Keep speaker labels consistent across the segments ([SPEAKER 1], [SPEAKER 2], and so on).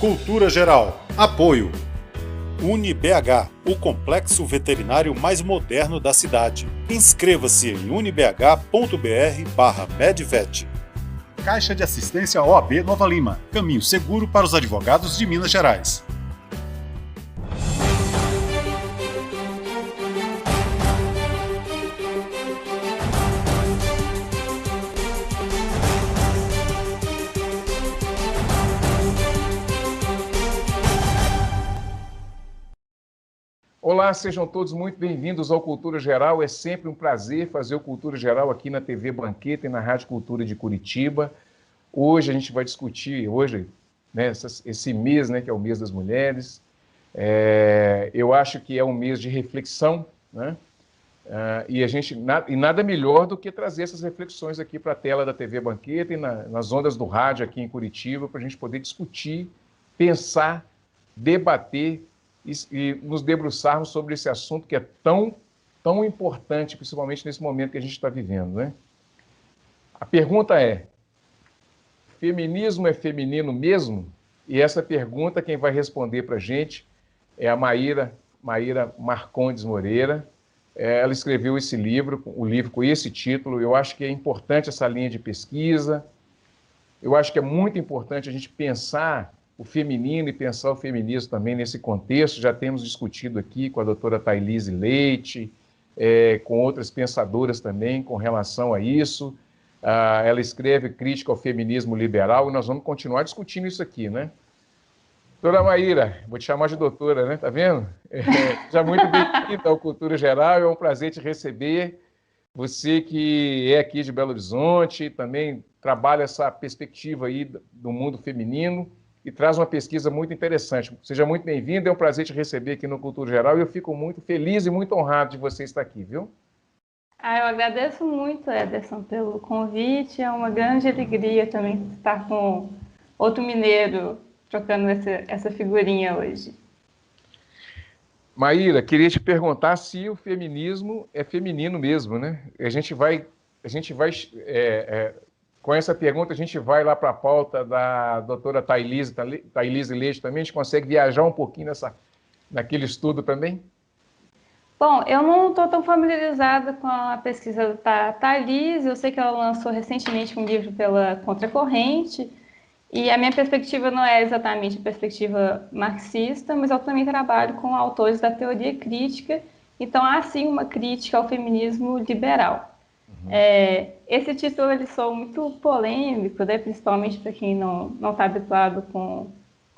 [SPEAKER 1] Cultura Geral. Apoio. UniBH, o complexo veterinário mais moderno da cidade. Inscreva-se em unibh.br/medvet. Caixa de Assistência OAB Nova Lima. Caminho seguro para os advogados de Minas Gerais.
[SPEAKER 2] Olá, sejam todos muito bem-vindos ao Cultura Geral. É sempre um prazer fazer o Cultura Geral aqui na TV Banqueta e na Rádio Cultura de Curitiba. Hoje a gente vai discutir, esse mês, que é o mês das mulheres. Eu acho que é um mês de reflexão, né? E nada melhor do que trazer essas reflexões aqui para a tela da TV Banqueta e nas ondas do rádio aqui em Curitiba, para a gente poder discutir, pensar, debater e nos debruçarmos sobre esse assunto que é tão importante, principalmente nesse momento que a gente está vivendo, né? A pergunta é: feminismo é feminino mesmo? E essa pergunta, quem vai responder para a gente é a Maíra Marcondes Moreira. Ela escreveu esse livro, o livro com esse título. Eu acho que é importante essa linha de pesquisa. Eu acho que é muito importante a gente pensar o feminino e pensar o feminismo também nesse contexto. Já temos discutido aqui com a doutora Thailise Leite, com outras pensadoras também com relação a isso. Ela escreve Crítica ao Feminismo Liberal e nós vamos continuar discutindo isso aqui, né? Doutora Maíra, vou te chamar de doutora, né? Tá vendo? Já muito bem-vinda ao Cultura Geral, é um prazer te receber. Você que é aqui de Belo Horizonte, também trabalha essa perspectiva aí do mundo feminino e traz uma pesquisa muito interessante. Seja muito bem-vindo, é um prazer te receber aqui no Cultura Geral e eu fico muito feliz e muito honrado de você estar aqui, viu?
[SPEAKER 3] Eu agradeço muito, Ederson, pelo convite. É uma grande alegria também estar com outro mineiro trocando essa figurinha hoje.
[SPEAKER 2] Maíra, queria te perguntar se o feminismo é feminino mesmo, né? A gente vai com essa pergunta, a gente vai lá para a pauta da doutora Thailise Leite também. A gente consegue viajar um pouquinho naquele estudo também?
[SPEAKER 3] Bom, eu não estou tão familiarizada com a pesquisa da Thailise. Eu sei que ela lançou recentemente um livro pela Contracorrente, e a minha perspectiva não é exatamente a perspectiva marxista, mas eu também trabalho com autores da teoria crítica, então há sim uma crítica ao feminismo liberal. Esse título ele soa muito polêmico, né? Principalmente para quem não está habituado com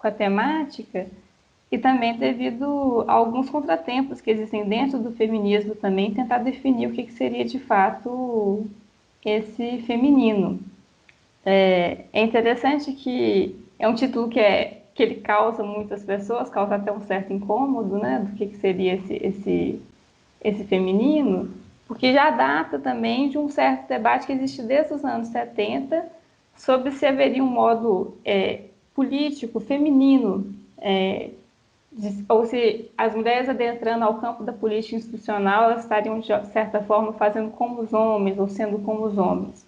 [SPEAKER 3] a temática, e também devido a alguns contratempos que existem dentro do feminismo também, tentar definir o que seria de fato esse feminino. É interessante que é um título que ele causa muitas pessoas, causa até um certo incômodo, né? Do que seria esse feminino, porque já data também de um certo debate que existe desde os anos 70 sobre se haveria um modo político feminino, ou se as mulheres adentrando ao campo da política institucional, elas estariam, de certa forma, fazendo como os homens, ou sendo como os homens.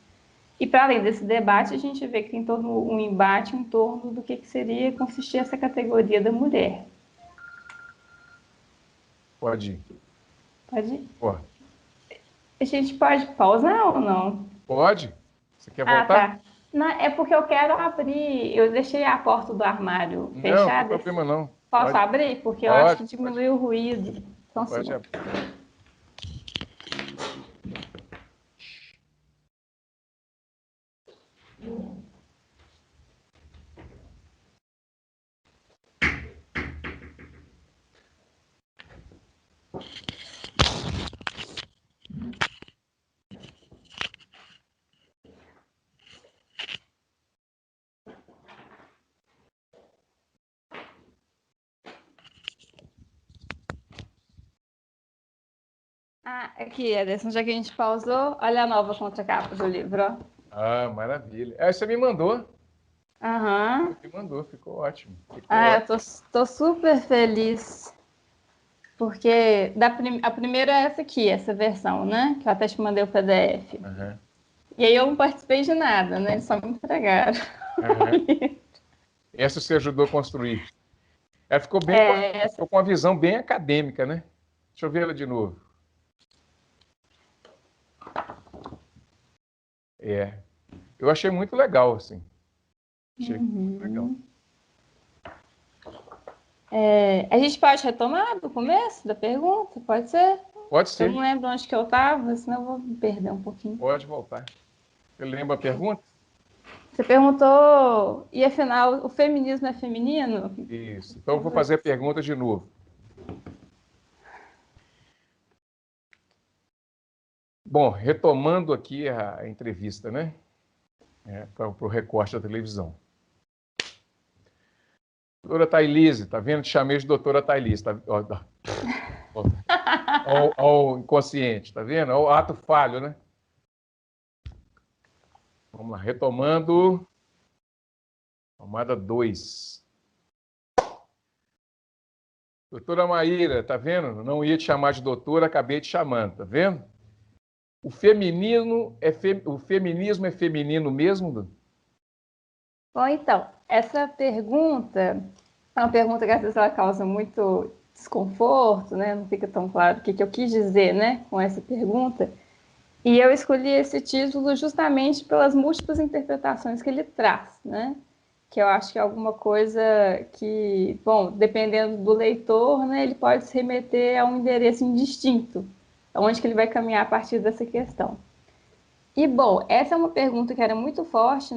[SPEAKER 3] E, para além desse debate, a gente vê que tem todo um embate em torno do que seria consistir essa categoria da mulher.
[SPEAKER 2] Pode ir.
[SPEAKER 3] Pode ir?
[SPEAKER 2] Pode.
[SPEAKER 3] A gente pode pausar ou não?
[SPEAKER 2] Pode. Você quer voltar?
[SPEAKER 3] Tá. Não, é porque eu quero abrir. Eu deixei a porta do armário fechada.
[SPEAKER 2] Não tem problema não.
[SPEAKER 3] Posso abrir? Porque eu acho que diminui o ruído. Então,
[SPEAKER 2] pode abrir.
[SPEAKER 3] Aqui, Ederson, já que a gente pausou, olha a nova contracapa do livro, ó.
[SPEAKER 2] Maravilha. Você me mandou.
[SPEAKER 3] Aham.
[SPEAKER 2] Você me mandou, ficou ótimo.
[SPEAKER 3] Eu tô super feliz, porque a primeira é essa aqui, essa versão, né? Que eu até te mandei o PDF.
[SPEAKER 2] Uhum.
[SPEAKER 3] E aí eu não participei de nada, né? Eles só me entregaram.
[SPEAKER 2] Essa você ajudou a construir. Ela ficou ficou com uma visão bem acadêmica, né? Deixa eu ver ela de novo. Eu achei muito legal, assim. Achei muito legal.
[SPEAKER 3] A gente pode retomar do começo da pergunta? Pode ser?
[SPEAKER 2] Pode ser.
[SPEAKER 3] Eu não lembro onde que eu estava, senão eu vou me perder um pouquinho.
[SPEAKER 2] Pode voltar. Você lembra a pergunta?
[SPEAKER 3] Você perguntou, e afinal, o feminismo é feminino?
[SPEAKER 2] Isso. Então, eu vou fazer a pergunta de novo. Bom, retomando aqui a entrevista, né? Para o recorte da televisão. Doutora Thailise, tá vendo? Te chamei de doutora Thailise. Tá? Ao inconsciente, tá vendo? Ao ato falho, né? Vamos lá, retomando. Tomada 2. Doutora Maíra, tá vendo? Não ia te chamar de doutora, acabei te chamando, tá vendo? O feminismo é feminino mesmo?
[SPEAKER 3] Bom, então, essa pergunta é uma pergunta que às vezes ela causa muito desconforto, né? Não fica tão claro o que eu quis dizer, né, com essa pergunta. E eu escolhi esse título justamente pelas múltiplas interpretações que ele traz, né? Que eu acho que é alguma coisa que, bom, dependendo do leitor, né, ele pode se remeter a um endereço indistinto, aonde que ele vai caminhar a partir dessa questão. E, bom, essa é uma pergunta que era muito forte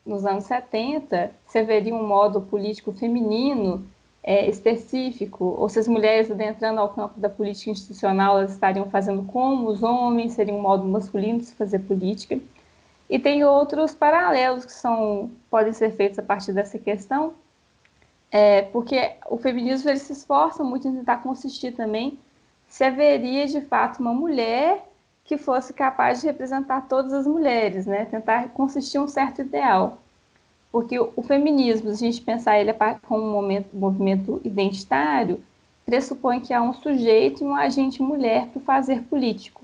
[SPEAKER 3] nos anos 70, se haveria um modo político feminino específico, ou se as mulheres adentrando ao campo da política institucional, elas estariam fazendo como os homens, seria um modo masculino de se fazer política. E tem outros paralelos que podem ser feitos a partir dessa questão, porque o feminismo ele se esforça muito em tentar consistir também se haveria de fato uma mulher que fosse capaz de representar todas as mulheres, né? Tentar consistir um certo ideal. Porque o feminismo, se a gente pensar ele como um movimento identitário, pressupõe que há um sujeito e um agente mulher para o fazer político.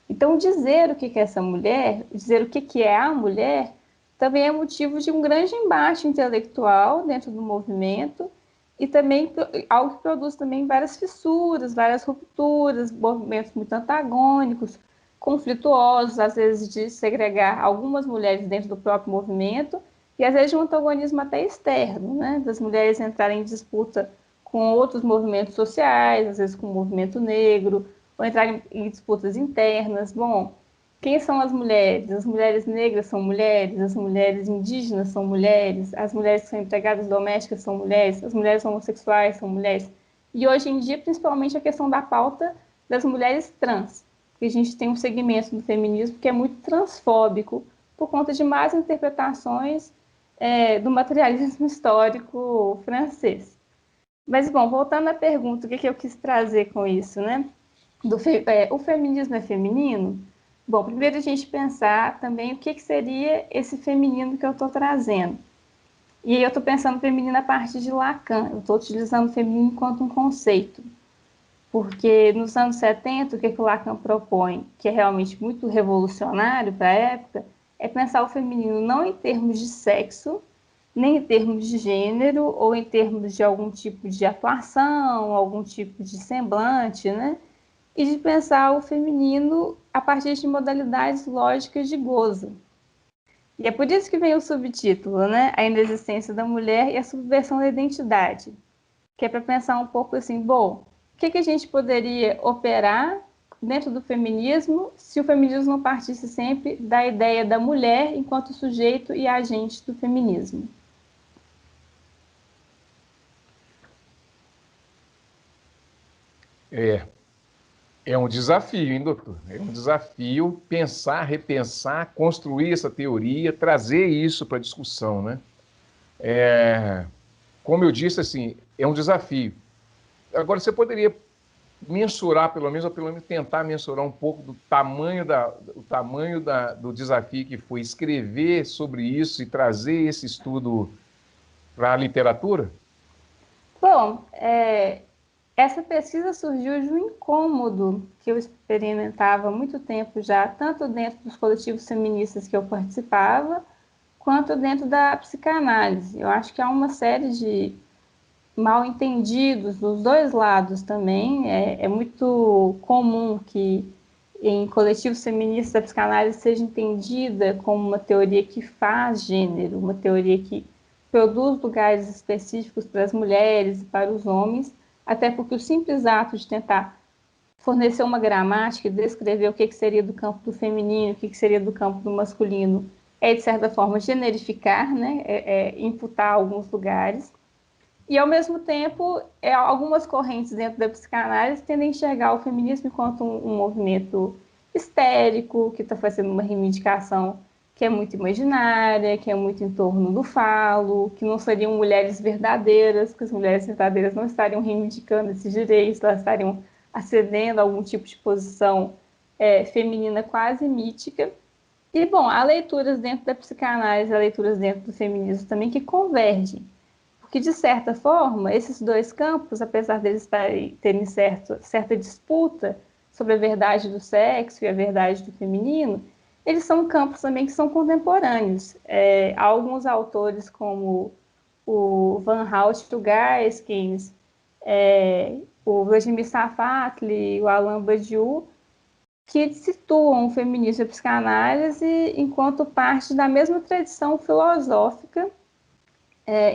[SPEAKER 3] Então, dizer o que é essa mulher, dizer o que é a mulher, também é motivo de um grande embate intelectual dentro do movimento e também algo que produz também várias fissuras, várias rupturas, movimentos muito antagônicos, conflituosos, às vezes de segregar algumas mulheres dentro do próprio movimento e às vezes de um antagonismo até externo, né? Das mulheres entrarem em disputa com outros movimentos sociais, às vezes com o movimento negro, ou entrar em disputas internas. Bom, quem são as mulheres? As mulheres negras são mulheres, as mulheres indígenas são mulheres, as mulheres que são empregadas domésticas são mulheres, as mulheres homossexuais são mulheres. E hoje em dia, principalmente a questão da pauta das mulheres trans, que a gente tem um segmento do feminismo que é muito transfóbico por conta de más interpretações do materialismo histórico francês. Mas, bom, voltando à pergunta, o que eu quis trazer com isso, né? O feminismo é feminino? Bom, primeiro a gente pensar também o que seria esse feminino que eu estou trazendo. E aí eu estou pensando feminino a partir de Lacan, eu estou utilizando o feminino enquanto um conceito. Porque nos anos 70, o que o Lacan propõe, que é realmente muito revolucionário para a época, é pensar o feminino não em termos de sexo, nem em termos de gênero, ou em termos de algum tipo de atuação, algum tipo de semblante, né? E de pensar o feminino a partir de modalidades lógicas de gozo. E é por isso que vem o subtítulo, né? A inexistência da mulher e a subversão da identidade. Que é para pensar um pouco assim, bom, o que a gente poderia operar dentro do feminismo se o feminismo não partisse sempre da ideia da mulher enquanto sujeito e agente do feminismo?
[SPEAKER 2] É um desafio, hein, doutor? É um desafio pensar, repensar, construir essa teoria, trazer isso para a discussão, né? Como eu disse, assim, é um desafio. Agora, você poderia mensurar, pelo menos, ou pelo menos tentar mensurar um pouco do tamanho do desafio que foi escrever sobre isso e trazer esse estudo para a literatura?
[SPEAKER 3] Bom, essa pesquisa surgiu de um incômodo que eu experimentava há muito tempo já, tanto dentro dos coletivos feministas que eu participava, quanto dentro da psicanálise. Eu acho que há uma série de mal entendidos dos dois lados também. É muito comum que em coletivos feministas a psicanálise seja entendida como uma teoria que faz gênero, uma teoria que produz lugares específicos para as mulheres e para os homens, até porque o simples ato de tentar fornecer uma gramática e descrever o que seria do campo do feminino, o que seria do campo do masculino, é, de certa forma, generificar, né? Imputar alguns lugares. E, ao mesmo tempo, algumas correntes dentro da psicanálise tendem a enxergar o feminismo enquanto um movimento histérico, que está fazendo uma reivindicação que é muito imaginária, que é muito em torno do falo, que não seriam mulheres verdadeiras, que as mulheres verdadeiras não estariam reivindicando esses direitos, elas estariam acedendo a algum tipo de posição feminina quase mítica. E, bom, há leituras dentro da psicanálise, há leituras dentro do feminismo também que convergem. Porque, de certa forma, esses dois campos, apesar deles terem certa disputa sobre a verdade do sexo e a verdade do feminino, eles são campos também que são contemporâneos. Há alguns autores, como o Van Hout, o Gaskins, o Vladimir Safatli, o Alain Badiou, que situam o feminismo e a psicanálise enquanto parte da mesma tradição filosófica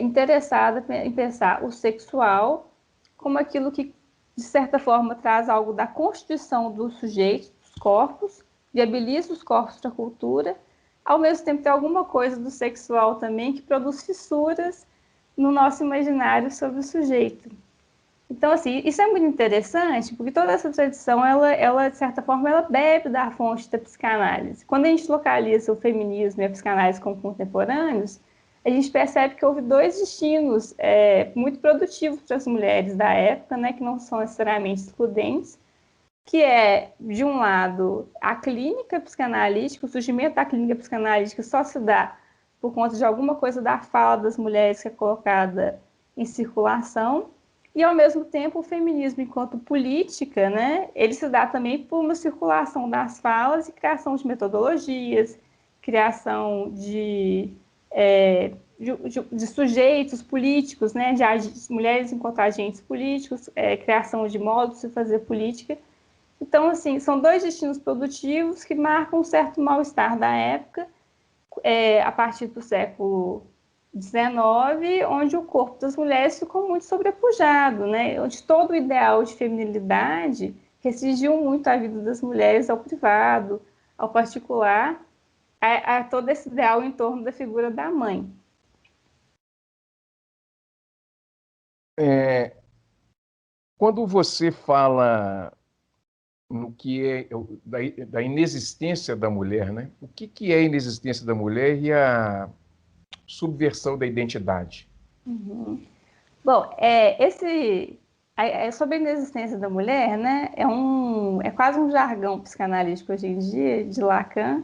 [SPEAKER 3] interessada em pensar o sexual como aquilo que, de certa forma, traz algo da constituição do sujeito, dos corpos, viabiliza os corpos para a cultura, ao mesmo tempo tem alguma coisa do sexual também que produz fissuras no nosso imaginário sobre o sujeito. Então, assim, isso é muito interessante, porque toda essa tradição, ela de certa forma, ela bebe da fonte da psicanálise. Quando a gente localiza o feminismo e a psicanálise como contemporâneos, a gente percebe que houve dois destinos muito produtivos para as mulheres da época, né, que não são necessariamente excludentes, que é, de um lado, a clínica psicanalítica, o surgimento da clínica psicanalítica só se dá por conta de alguma coisa da fala das mulheres que é colocada em circulação, e, ao mesmo tempo, o feminismo enquanto política, né, ele se dá também por uma circulação das falas e criação de metodologias, criação de sujeitos políticos, né, de mulheres enquanto agentes políticos, criação de modos de fazer política. Então, assim, são dois destinos produtivos que marcam um certo mal-estar da época, a partir do século XIX, onde o corpo das mulheres ficou muito sobrepujado, né, onde todo o ideal de feminilidade restringiu muito a vida das mulheres ao privado, ao particular, a todo esse ideal em torno da figura da mãe.
[SPEAKER 2] Quando você fala no que é da inexistência da mulher, né? O que é a inexistência da mulher e a subversão da identidade?
[SPEAKER 3] Uhum. Bom, sobre a inexistência da mulher, né? É quase um jargão psicanalítico hoje em dia, de Lacan,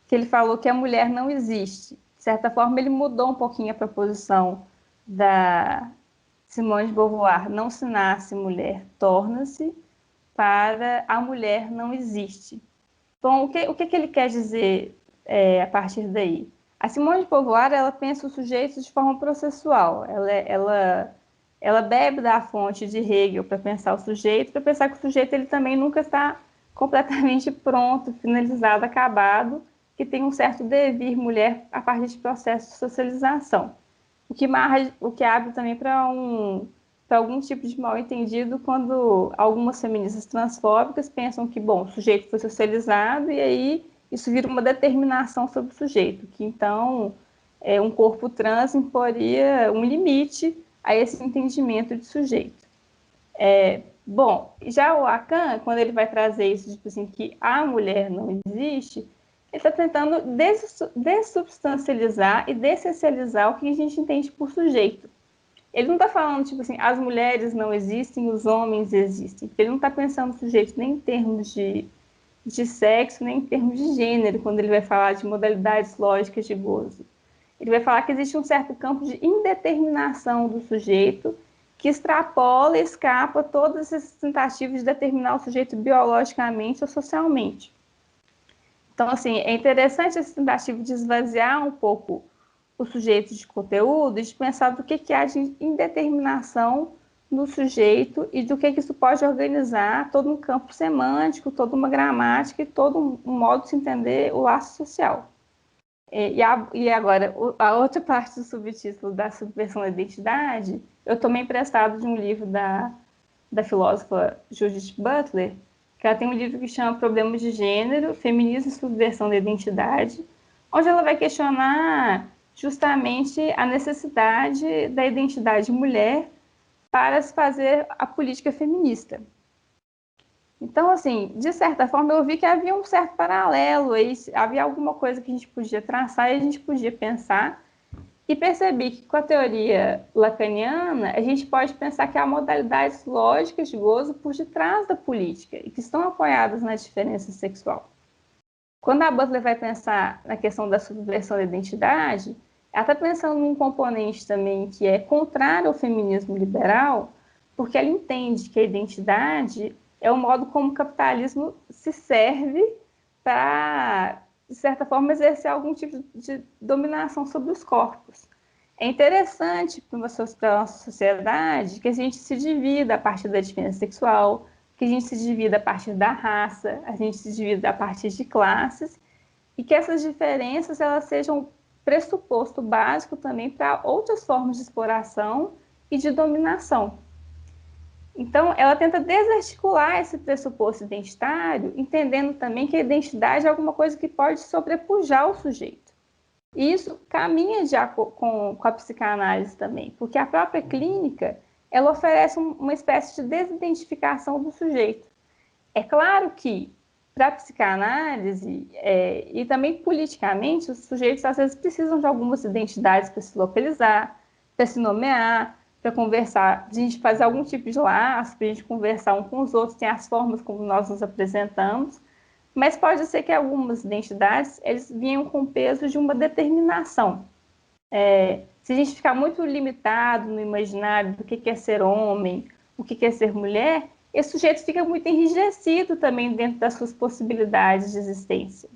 [SPEAKER 3] que ele falou que a mulher não existe. De certa forma, ele mudou um pouquinho a proposição da Simone de Beauvoir, não se nasce mulher, torna-se, para a mulher não existe. Bom, o que ele quer dizer a partir daí? A Simone de Beauvoir, ela pensa o sujeito de forma processual. Ela bebe da fonte de Hegel para pensar o sujeito, para pensar que o sujeito ele também nunca está completamente pronto, finalizado, acabado, que tem um certo devir mulher a partir de processos de socialização. O que abre também para algum tipo de mal-entendido quando algumas feministas transfóbicas pensam que, bom, o sujeito foi socializado e aí isso vira uma determinação sobre o sujeito, que então um corpo trans imporia um limite a esse entendimento de sujeito. Bom, já o Lacan, quando ele vai trazer isso, tipo assim, que a mulher não existe, ele está tentando dessubstancializar e desessencializar o que a gente entende por sujeito. Ele não está falando, tipo assim, as mulheres não existem, os homens existem. Ele não está pensando no sujeito nem em termos de sexo, nem em termos de gênero, quando ele vai falar de modalidades lógicas de gozo. Ele vai falar que existe um certo campo de indeterminação do sujeito que extrapola e escapa todas essas tentativas de determinar o sujeito biologicamente ou socialmente. Então, assim, é interessante essa tentativa de esvaziar um pouco o sujeito de conteúdo e de pensar do que há de indeterminação no sujeito e do que isso pode organizar todo um campo semântico, toda uma gramática e todo um modo de se entender o laço social. E agora, a outra parte do subtítulo da subversão da identidade, eu tomei emprestado de um livro da filósofa Judith Butler, que ela tem um livro que chama Problemas de Gênero, Feminismo e Subversão da Identidade, onde ela vai questionar justamente a necessidade da identidade mulher para se fazer a política feminista. Então, assim, de certa forma, eu vi que havia um certo paralelo, havia alguma coisa que a gente podia traçar e a gente podia pensar, e percebi que com a teoria lacaniana, a gente pode pensar que há modalidades lógicas de gozo por detrás da política e que estão apoiadas na diferença sexual. Quando a Butler vai pensar na questão da subversão da identidade, ela está pensando num componente também que é contrário ao feminismo liberal, porque ela entende que a identidade é o modo como o capitalismo se serve para, de certa forma, exercer algum tipo de dominação sobre os corpos. É interessante para a nossa sociedade que a gente se divida a partir da diferença sexual, que a gente se divida a partir da raça, a gente se divida a partir de classes, e que essas diferenças elas sejam pressuposto básico também para outras formas de exploração e de dominação. Então, ela tenta desarticular esse pressuposto identitário, entendendo também que a identidade é alguma coisa que pode sobrepujar o sujeito. E isso caminha já com a psicanálise também, porque a própria clínica ela oferece uma espécie de desidentificação do sujeito. É claro que, para a psicanálise e também politicamente, os sujeitos às vezes precisam de algumas identidades para se localizar, para se nomear, para conversar, a gente fazer algum tipo de laço, para a gente conversar um com os outros, tem as formas como nós nos apresentamos, mas pode ser que algumas identidades eles venham com o peso de uma determinação. Se a gente ficar muito limitado no imaginário do que é ser homem, o que é ser mulher, esse sujeito fica muito enrijecido também dentro das suas possibilidades de existência.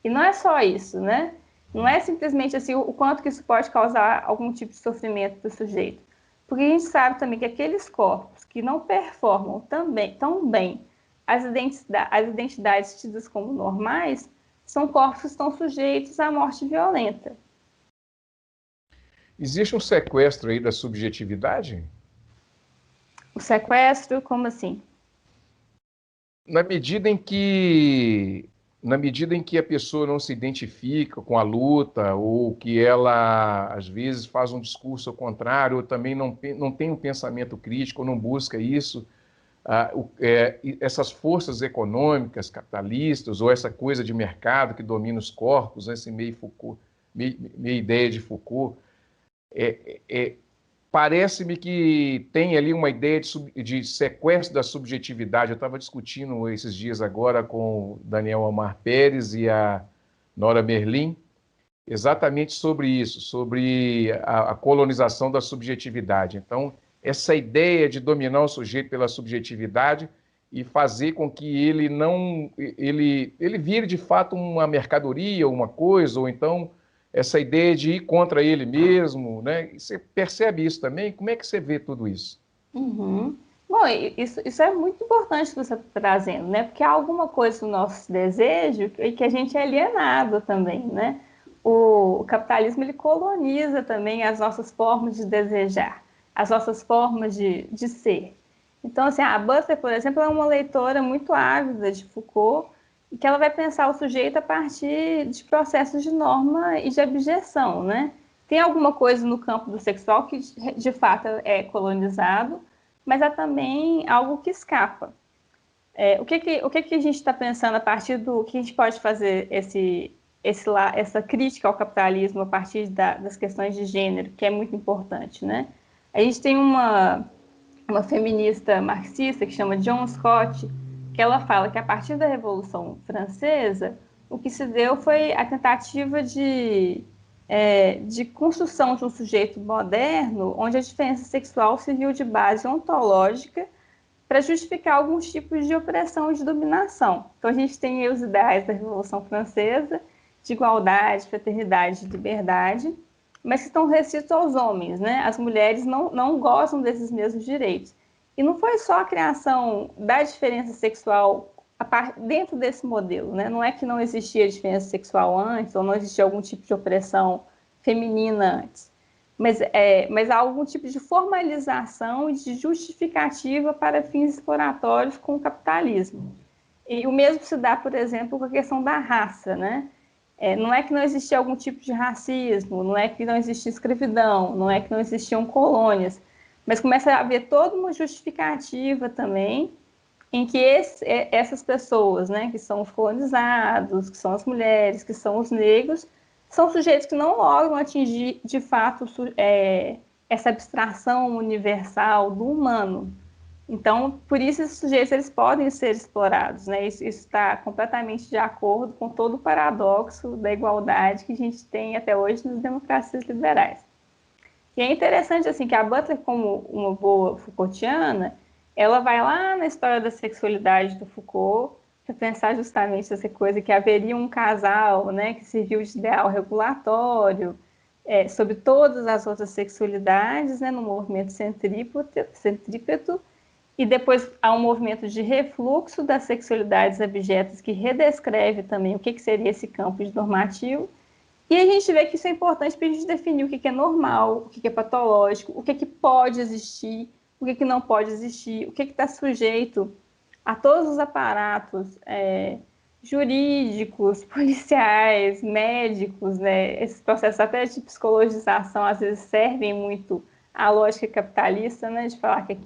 [SPEAKER 3] E não é só isso, né? Não é simplesmente assim o quanto que isso pode causar algum tipo de sofrimento para o sujeito. Porque a gente sabe também que aqueles corpos que não performam tão bem as identidades tidas como normais são corpos que estão sujeitos à morte violenta.
[SPEAKER 2] Existe um sequestro aí da subjetividade?
[SPEAKER 3] O sequestro, como assim?
[SPEAKER 2] Na medida em que a pessoa não se identifica com a luta, ou que ela, às vezes, faz um discurso ao contrário, ou também não tem um pensamento crítico, ou não busca isso, essas forças econômicas, capitalistas, ou essa coisa de mercado que domina os corpos, essa meia ideia de Foucault, parece-me que tem ali uma ideia de sequestro da subjetividade. Eu estava discutindo esses dias agora com o Daniel Omar Pérez e a Nora Merlin, exatamente sobre isso, sobre a colonização da subjetividade. Então, essa ideia de dominar o sujeito pela subjetividade e fazer com que ele ele vire de fato uma mercadoria, uma coisa, ou então essa ideia de ir contra ele mesmo, né? Você percebe isso também? Como é que você vê tudo isso?
[SPEAKER 3] Uhum. Bom, isso é muito importante que você está trazendo, né? Porque há alguma coisa no nosso desejo que a gente é alienado também, né? O capitalismo ele coloniza também as nossas formas de desejar, as nossas formas de ser. Então, assim, a Butler, por exemplo, é uma leitora muito ávida de Foucault, e que ela vai pensar o sujeito a partir de processos de norma e de abjeção, né? Tem alguma coisa no campo do sexual que, de fato, é colonizado, mas há também algo que escapa. O que a gente está pensando a partir do que a gente pode fazer essa crítica ao capitalismo a partir das questões de gênero, que é muito importante, né? A gente tem uma feminista marxista que chama John Scott, que ela fala que a partir da Revolução Francesa, o que se deu foi a tentativa de construção de um sujeito moderno, onde a diferença sexual se viu de base ontológica para justificar alguns tipos de opressão e de dominação. Então, a gente tem os ideais da Revolução Francesa de igualdade, fraternidade, liberdade, mas que estão restritos aos homens, né? As mulheres não gozam desses mesmos direitos. E não foi só a criação da diferença sexual dentro desse modelo, né? Não é que não existia diferença sexual antes, ou não existia algum tipo de opressão feminina antes, mas há algum tipo de formalização e de justificativa para fins exploratórios com o capitalismo. E o mesmo se dá, por exemplo, com a questão da raça, né? Não é que não existia algum tipo de racismo, não é que não existia escravidão, não é que não existiam colônias, mas começa a haver toda uma justificativa também em que essas pessoas, né, que são os colonizados, que são as mulheres, que são os negros, são sujeitos que não logram atingir, de fato, essa abstração universal do humano. Então, por isso, esses sujeitos eles podem ser explorados, né? Isso está completamente de acordo com todo o paradoxo da igualdade que a gente tem até hoje nas democracias liberais. E é interessante assim, que a Butler, como uma boa Foucaultiana, ela vai lá na história da sexualidade do Foucault para pensar justamente essa coisa que haveria um casal, né, que serviu de ideal regulatório sobre todas as outras sexualidades, né, no movimento centrípeto, e depois há um movimento de refluxo das sexualidades abjetas que redescreve também o que seria esse campo de normativo. E a gente vê que isso é importante para a gente definir o que é normal, o que é patológico, o que pode existir, o que não pode existir, o que está sujeito a todos os aparatos jurídicos, policiais, médicos, né? Esses processos até de psicologização às vezes servem muito à lógica capitalista, né? De falar que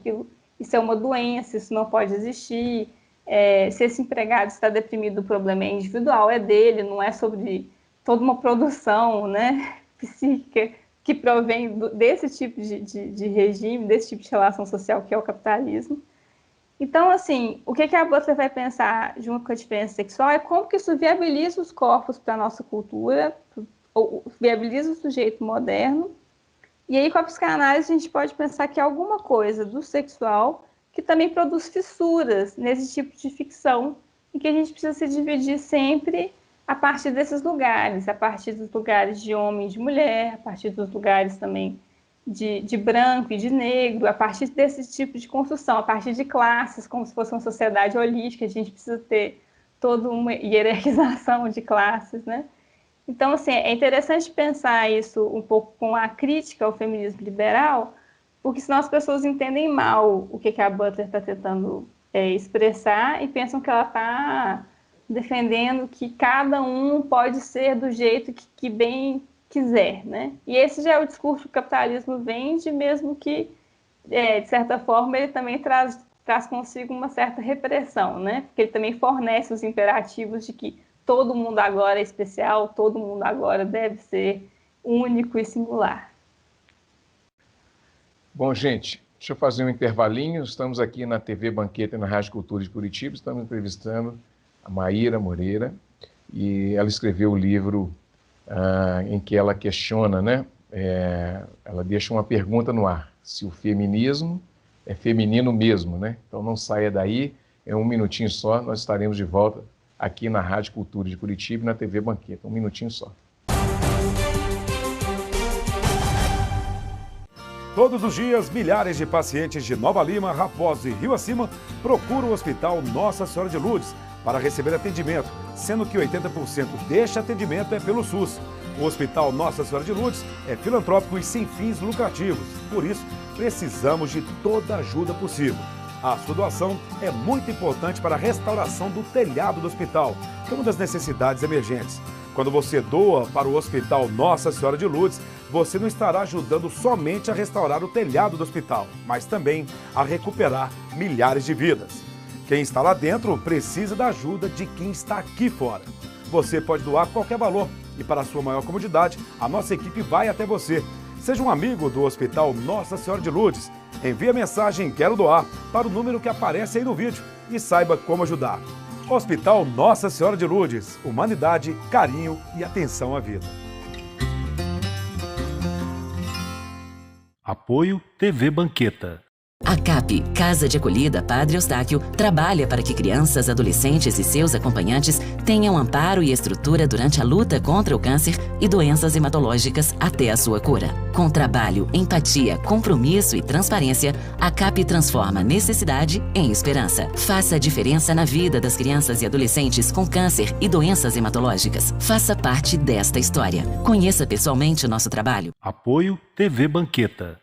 [SPEAKER 3] isso é uma doença, isso não pode existir. Se esse empregado está deprimido, o problema é individual, é dele, não é sobre toda uma produção, né, psíquica que provém desse tipo de regime, desse tipo de relação social que é o capitalismo. Então, assim, o que a Butler vai pensar junto com a diferença sexual é como que isso viabiliza os corpos para a nossa cultura, ou viabiliza o sujeito moderno. E aí, com a psicanálise, a gente pode pensar que é alguma coisa do sexual que também produz fissuras nesse tipo de ficção, e que a gente precisa se dividir sempre a partir desses lugares, a partir dos lugares de homem e de mulher, a partir dos lugares também de branco e de negro, a partir desse tipo de construção, a partir de classes, como se fosse uma sociedade holística, a gente precisa ter toda uma hierarquização de classes, né? Então, assim, é interessante pensar isso um pouco com a crítica ao feminismo liberal, porque senão as pessoas entendem mal o que a Butler está tentando expressar e pensam que ela está defendendo que cada um pode ser do jeito que bem quiser, né? E esse já é o discurso que o capitalismo vende, mesmo que, de certa forma, ele também traz consigo uma certa repressão, né? Porque ele também fornece os imperativos de que todo mundo agora é especial, todo mundo agora deve ser único e singular.
[SPEAKER 2] Bom, gente, deixa eu fazer um intervalinho. Estamos aqui na TV Banqueta e na Rádio Cultura de Curitiba. Estamos entrevistando a Maíra Moreira, e ela escreveu o livro em que ela questiona, né? Ela deixa uma pergunta no ar: se o feminismo é feminino mesmo, né? Então não saia daí, é um minutinho só, nós estaremos de volta aqui na Rádio Cultura de Curitiba e na TV Banqueta. Um minutinho só.
[SPEAKER 4] Todos os dias, milhares de pacientes de Nova Lima, Raposo e Rio Acima procuram o Hospital Nossa Senhora de Lourdes para receber atendimento, sendo que 80% deste atendimento é pelo SUS. O Hospital Nossa Senhora de Lourdes é filantrópico e sem fins lucrativos, por isso precisamos de toda a ajuda possível. A sua doação é muito importante para a restauração do telhado do hospital, que é uma das necessidades emergentes. Quando você doa para o Hospital Nossa Senhora de Lourdes, você não estará ajudando somente a restaurar o telhado do hospital, mas também a recuperar milhares de vidas. Quem está lá dentro precisa da ajuda de quem está aqui fora. Você pode doar qualquer valor e, para a sua maior comodidade, a nossa equipe vai até você. Seja um amigo do Hospital Nossa Senhora de Lourdes. Envie a mensagem "Quero doar" para o número que aparece aí no vídeo e saiba como ajudar. Hospital Nossa Senhora de Lourdes. Humanidade, carinho e atenção à vida.
[SPEAKER 1] Apoio TV Banqueta.
[SPEAKER 5] A CAP, Casa de Acolhida Padre Eustáquio, trabalha para que crianças, adolescentes e seus acompanhantes tenham amparo e estrutura durante a luta contra o câncer e doenças hematológicas até a sua cura. Com trabalho, empatia, compromisso e transparência, a CAP transforma necessidade em esperança. Faça a diferença na vida das crianças e adolescentes com câncer e doenças hematológicas. Faça parte desta história. Conheça pessoalmente o nosso trabalho.
[SPEAKER 1] Apoio TV Banqueta.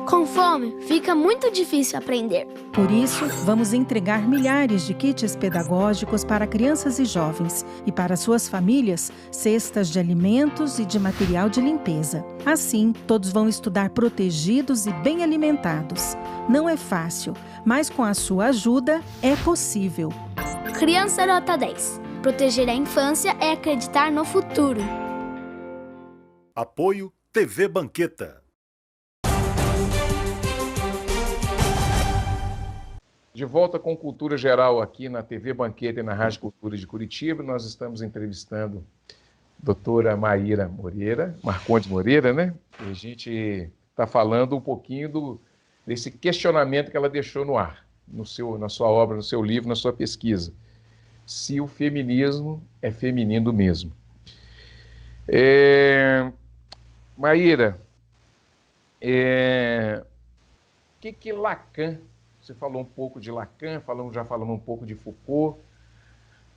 [SPEAKER 6] Com fome, fica muito difícil aprender.
[SPEAKER 7] Por isso, vamos entregar milhares de kits pedagógicos para crianças e jovens e para suas famílias, cestas de alimentos e de material de limpeza. Assim, todos vão estudar protegidos e bem alimentados. Não é fácil, mas com a sua ajuda é possível.
[SPEAKER 6] Criança Nota 10. Proteger a infância é acreditar no futuro.
[SPEAKER 1] Apoio TV Banqueta.
[SPEAKER 2] De volta com Cultura Geral aqui na TV Banqueta e na Rádio Cultura de Curitiba. Nós estamos entrevistando a doutora Maíra Moreira, Marcondes Moreira, né? E a gente está falando um pouquinho desse questionamento que ela deixou no ar, na sua obra, no seu livro, na sua pesquisa. Se o feminismo é feminino mesmo. Maíra, o que Lacan... Você falou um pouco de Lacan, já falamos um pouco de Foucault,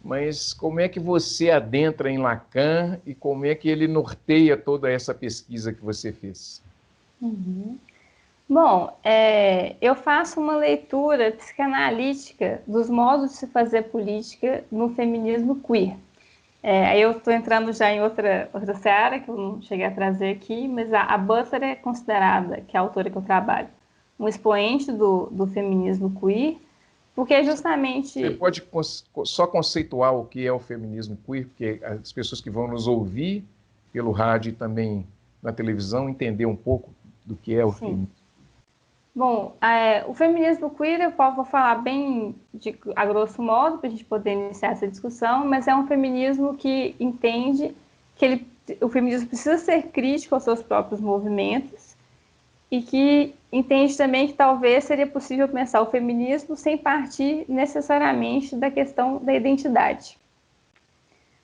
[SPEAKER 2] mas como é que você adentra em Lacan e como é que ele norteia toda essa pesquisa que você fez?
[SPEAKER 3] Uhum. Bom, eu faço uma leitura psicanalítica dos modos de se fazer política no feminismo queer. Aí eu estou entrando já em outra seara, que eu não cheguei a trazer aqui, mas a Butler é considerada, que é a autora que eu trabalho, um expoente do feminismo queer, porque justamente...
[SPEAKER 2] Você pode só conceituar o que é o feminismo queer, porque as pessoas que vão nos ouvir pelo rádio e também na televisão entender um pouco do que é o feminismo.
[SPEAKER 3] Bom, o feminismo queer, eu vou falar bem a grosso modo, para a gente poder iniciar essa discussão, mas é um feminismo que entende que o feminismo precisa ser crítico aos seus próprios movimentos, e que entende também que talvez seria possível pensar o feminismo sem partir necessariamente da questão da identidade.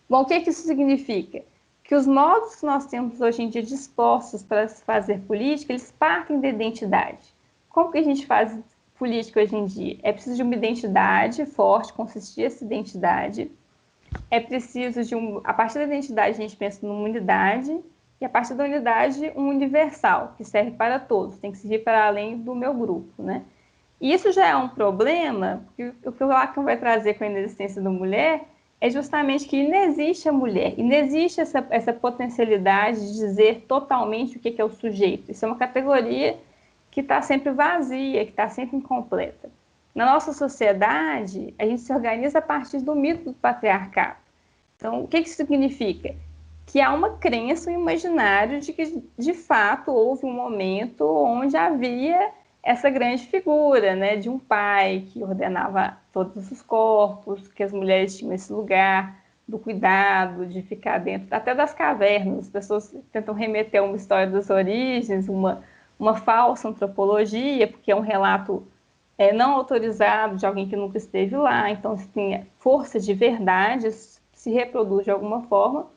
[SPEAKER 3] Bom, o que isso significa? Que os modos que nós temos hoje em dia dispostos para se fazer política, eles partem da identidade. Como que a gente faz política hoje em dia? É preciso de uma identidade forte, consistir essa identidade. É preciso a partir da identidade a gente pensa numa unidade, e a partir da unidade, um universal, que serve para todos, tem que servir para além do meu grupo, né? E isso já é um problema, porque o que o Lacan vai trazer com a inexistência da mulher é justamente que inexiste a mulher, inexiste essa potencialidade de dizer totalmente o que é o sujeito. Isso é uma categoria que está sempre vazia, que está sempre incompleta. Na nossa sociedade, a gente se organiza a partir do mito do patriarcado. Então, o que isso significa? Que há uma crença, um imaginário de que, de fato, houve um momento onde havia essa grande figura, né, de um pai que ordenava todos os corpos, que as mulheres tinham esse lugar do cuidado, de ficar dentro até das cavernas. As pessoas tentam remeter a uma história das origens, uma falsa antropologia, porque é um relato não autorizado de alguém que nunca esteve lá, então se tem força de verdade, se reproduz de alguma forma.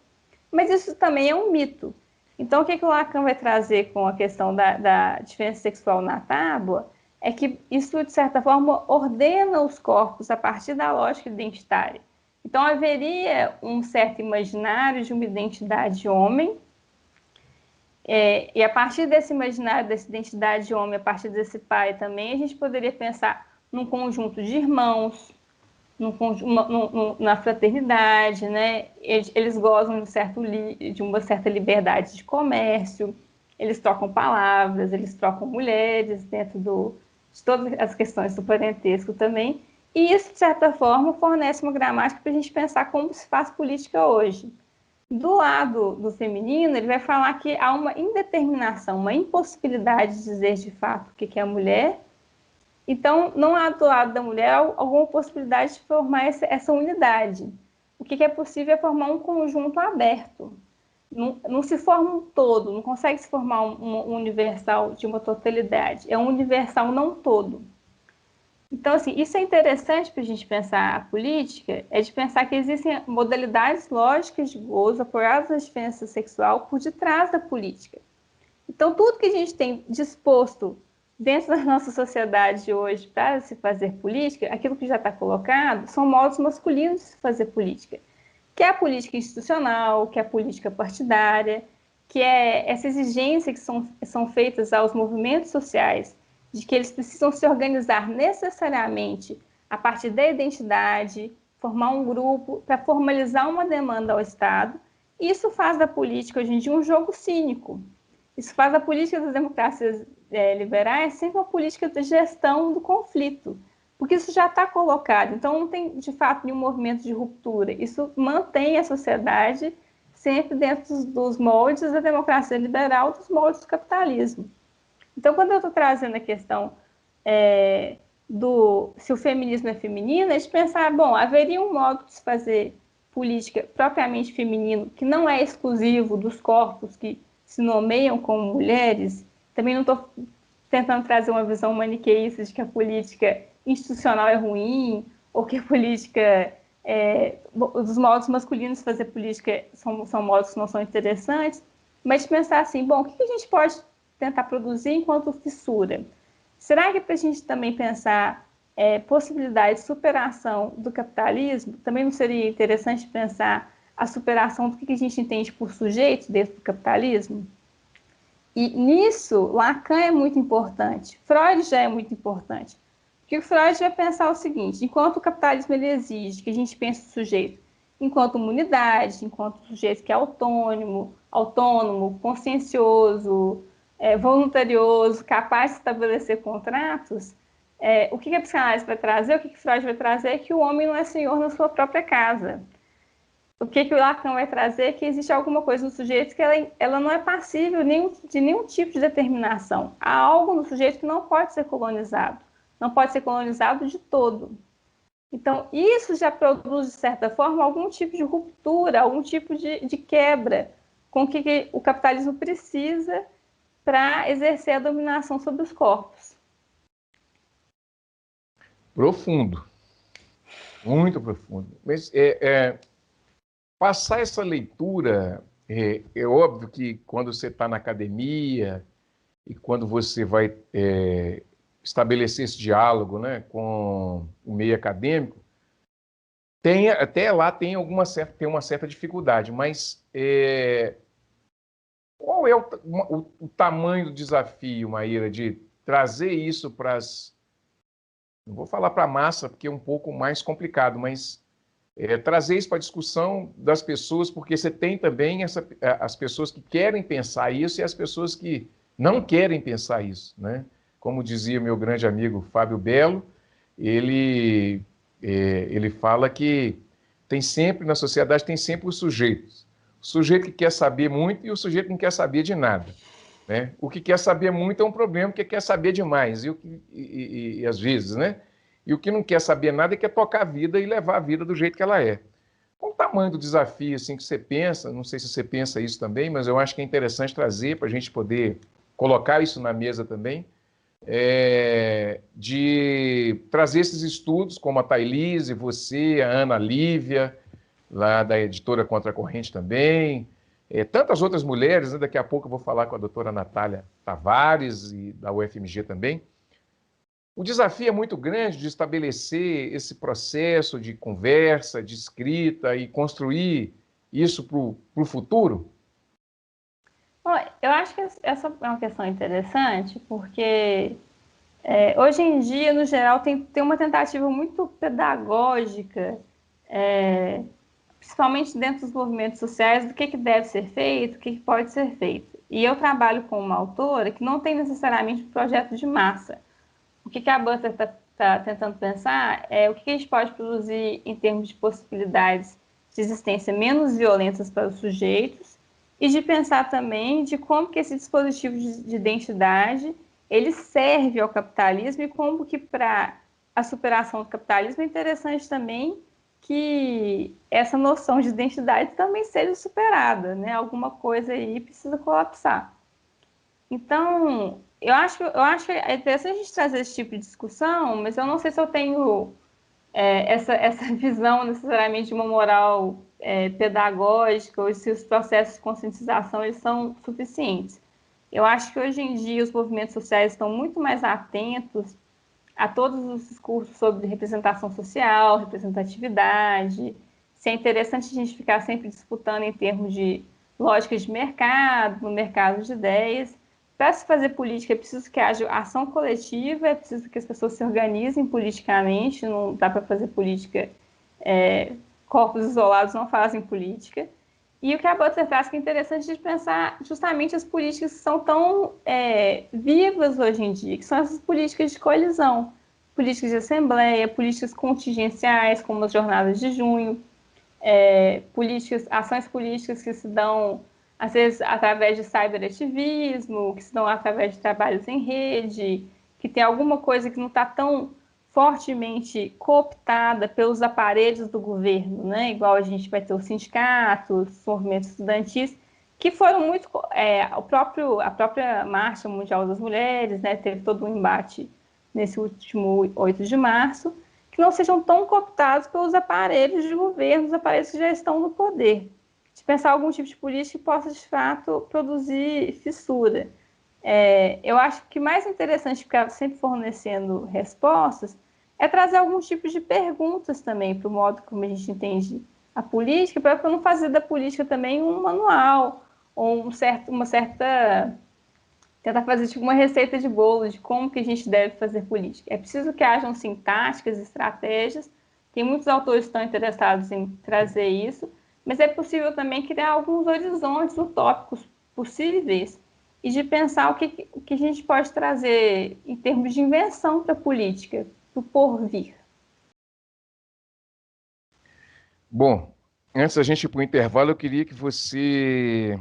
[SPEAKER 3] Mas isso também é um mito. Então, o que o Lacan vai trazer com a questão da diferença sexual na tábua é que isso, de certa forma, ordena os corpos a partir da lógica identitária. Então, haveria um certo imaginário de uma identidade homem, e a partir desse imaginário, dessa identidade de homem, a partir desse pai também, a gente poderia pensar num conjunto de irmãos, na fraternidade, né? Eles gozam de uma certa liberdade de comércio, eles trocam palavras, eles trocam mulheres dentro de todas as questões do parentesco também, e isso, de certa forma, fornece uma gramática para a gente pensar como se faz política hoje. Do lado do feminino, ele vai falar que há uma indeterminação, uma impossibilidade de dizer de fato o que é a mulher. Então, não há do lado da mulher alguma possibilidade de formar essa unidade. O que é possível é formar um conjunto aberto. não se forma um todo, não consegue se formar um universal de uma totalidade. É um universal não todo. Então, assim, isso é interessante para a gente pensar a política, é de pensar que existem modalidades lógicas de gozo apoiadas na diferença sexual por detrás da política. Então, tudo que a gente tem disposto dentro da nossa sociedade de hoje para se fazer política, aquilo que já está colocado, são modos masculinos de se fazer política, que é a política institucional, que é a política partidária, que é essa exigência que são feitas aos movimentos sociais de que eles precisam se organizar necessariamente a partir da identidade, formar um grupo para formalizar uma demanda ao Estado. Isso faz da política, hoje em dia, um jogo cínico. Isso faz da política das democracias liberais sempre uma política de gestão do conflito, porque isso já está colocado. Então, não tem, de fato, nenhum movimento de ruptura. Isso mantém a sociedade sempre dentro dos moldes da democracia liberal, dos moldes do capitalismo. Então, quando eu estou trazendo a questão se o feminismo é feminino, é de pensar, bom, haveria um modo de se fazer política propriamente feminino, que não é exclusivo dos corpos que se nomeiam como mulheres. Também não estou tentando trazer uma visão maniqueísta de que a política institucional é ruim, ou que a política, os modos masculinos de fazer política são modos que não são interessantes, mas de pensar assim, bom, o que a gente pode tentar produzir enquanto fissura? Será que para a gente também pensar possibilidade de superação do capitalismo, também não seria interessante pensar a superação do que a gente entende por sujeito dentro do capitalismo? E nisso, Lacan é muito importante, Freud já é muito importante, porque o Freud vai pensar o seguinte: enquanto o capitalismo ele exige que a gente pense o sujeito enquanto uma unidade, enquanto sujeito que é autônomo, consciencioso, voluntarioso, capaz de estabelecer contratos, o que a psicanálise vai trazer, o que Freud vai trazer é que o homem não é senhor na sua própria casa. O que o Lacan vai trazer é que existe alguma coisa no sujeito que ela não é passível de nenhum tipo de determinação. Há algo no sujeito que não pode ser colonizado. Não pode ser colonizado de todo. Então, isso já produz, de certa forma, algum tipo de ruptura, algum tipo de quebra com o que o capitalismo precisa para exercer a dominação sobre os corpos.
[SPEAKER 2] Profundo. Muito profundo. Mas passar essa leitura, é óbvio que quando você está na academia e quando você vai estabelecer esse diálogo, né, com o meio acadêmico, até lá tem uma certa dificuldade, mas qual é o tamanho do desafio, Maíra, de trazer isso para as... Não vou falar para a massa, porque é um pouco mais complicado, mas trazer isso para a discussão das pessoas, porque você tem também as pessoas que querem pensar isso e as pessoas que não querem pensar isso, né? Como dizia meu grande amigo Fábio Belo, ele fala que na sociedade tem sempre os sujeitos. O sujeito que quer saber muito e o sujeito que não quer saber de nada, né? O que quer saber muito é um problema, porque quer saber demais, e às vezes, né? E o que não quer saber nada é quer tocar a vida e levar a vida do jeito que ela é. Qual o tamanho do desafio assim, que você pensa? Não sei se você pensa isso também, mas eu acho que é interessante trazer para a gente poder colocar isso na mesa também, de trazer esses estudos, como a Thailise, você, a Ana Lívia, lá da editora Contra a Corrente também, tantas outras mulheres, né? Daqui a pouco eu vou falar com a doutora Natália Tavares, e da UFMG também. O desafio é muito grande de estabelecer esse processo de conversa, de escrita e construir isso para o futuro?
[SPEAKER 3] Bom, eu acho que essa é uma questão interessante, porque hoje em dia, no geral, tem uma tentativa muito pedagógica, principalmente dentro dos movimentos sociais, do que deve ser feito, o que pode ser feito. E eu trabalho com uma autora que não tem necessariamente um projeto de massa. O que a Butler está tentando pensar é o que a gente pode produzir em termos de possibilidades de existência menos violentas para os sujeitos e de pensar também de como que esse dispositivo de identidade ele serve ao capitalismo e como que para a superação do capitalismo é interessante também que essa noção de identidade também seja superada, né? Alguma coisa aí precisa colapsar. Então, eu acho interessante a gente trazer esse tipo de discussão, mas eu não sei se eu tenho essa visão necessariamente de uma moral pedagógica ou se os processos de conscientização eles são suficientes. Eu acho que hoje em dia os movimentos sociais estão muito mais atentos a todos os discursos sobre representação social, representatividade. Se é interessante a gente ficar sempre disputando em termos de lógicas de mercado, no mercado de ideias. Para se fazer política é preciso que haja ação coletiva, é preciso que as pessoas se organizem politicamente, não dá para fazer política, corpos isolados não fazem política. E o que a Butler traz que é interessante de pensar justamente as políticas que são tão vivas hoje em dia, que são essas políticas de coalizão, políticas de assembleia, políticas contingenciais, como as jornadas de junho, ações políticas que se dão, às vezes, através de cyberativismo, que se dão através de trabalhos em rede, que tem alguma coisa que não está tão fortemente cooptada pelos aparelhos do governo, né? Igual a gente vai ter os sindicatos, os movimentos estudantis, que foram muito... a própria Marcha Mundial das Mulheres, né? Teve todo um embate nesse último 8 de março, que não sejam tão cooptados pelos aparelhos de governo, os aparelhos que já estão no poder. De pensar algum tipo de política que possa, de fato, produzir fissura. Eu acho que mais interessante, ficar sempre fornecendo respostas, é trazer algum tipo de perguntas também para o modo como a gente entende a política, para não fazer da política também um manual, ou tentar fazer tipo uma receita de bolo de como que a gente deve fazer política. É preciso que hajam sim táticas, estratégias, tem muitos autores que estão interessados em trazer isso, mas é possível também criar alguns horizontes utópicos possíveis e de pensar o que a gente pode trazer em termos de invenção para a política, para o porvir.
[SPEAKER 2] Bom, antes da gente ir para o intervalo, eu queria que você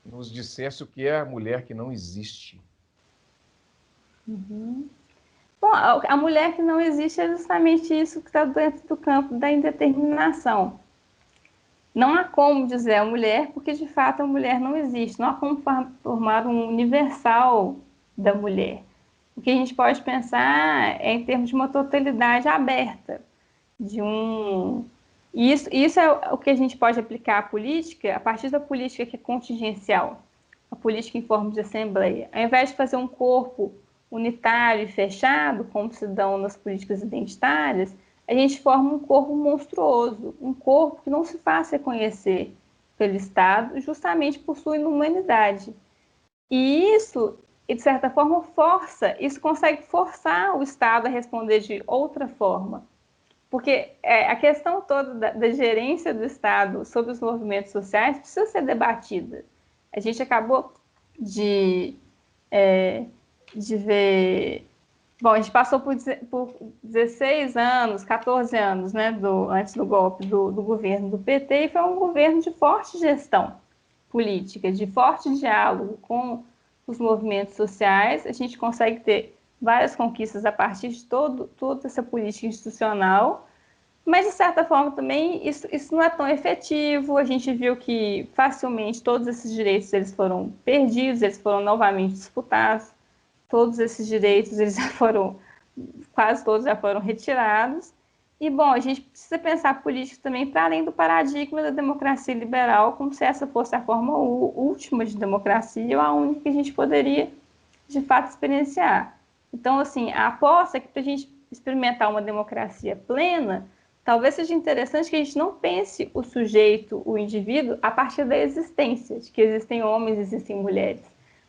[SPEAKER 2] nos dissesse o que é a mulher que não existe.
[SPEAKER 3] Uhum. Bom, a mulher que não existe é justamente isso que está dentro do campo da indeterminação. Não há como dizer a mulher, porque de fato a mulher não existe. Não há como formar um universal da mulher. O que a gente pode pensar é em termos de uma totalidade aberta, Isso é o que a gente pode aplicar à política, a partir da política que é contingencial, a política em forma de assembleia. Ao invés de fazer um corpo unitário e fechado, como se dão nas políticas identitárias, a gente forma um corpo monstruoso, um corpo que não se faz reconhecer pelo Estado, justamente por sua inumanidade. E isso, de certa forma, isso consegue forçar o Estado a responder de outra forma. Porque a questão toda da gerência do Estado sobre os movimentos sociais precisa ser debatida. A gente acabou de ver... Bom, a gente passou por 16 anos, 14 anos, né, antes do golpe do governo do PT, e foi um governo de forte gestão política, de forte diálogo com os movimentos sociais. A gente consegue ter várias conquistas a partir de toda essa política institucional, mas, de certa forma, também isso não é tão efetivo. A gente viu que facilmente todos esses direitos eles foram perdidos, eles foram novamente disputados. Todos esses direitos, quase todos já foram retirados. E, bom, a gente precisa pensar a política também para além do paradigma da democracia liberal, como se essa fosse a forma última de democracia ou a única que a gente poderia, de fato, experienciar. Então, assim, a aposta é que para a gente experimentar uma democracia plena, talvez seja interessante que a gente não pense o sujeito, o indivíduo, a partir da existência, de que existem homens, existem mulheres,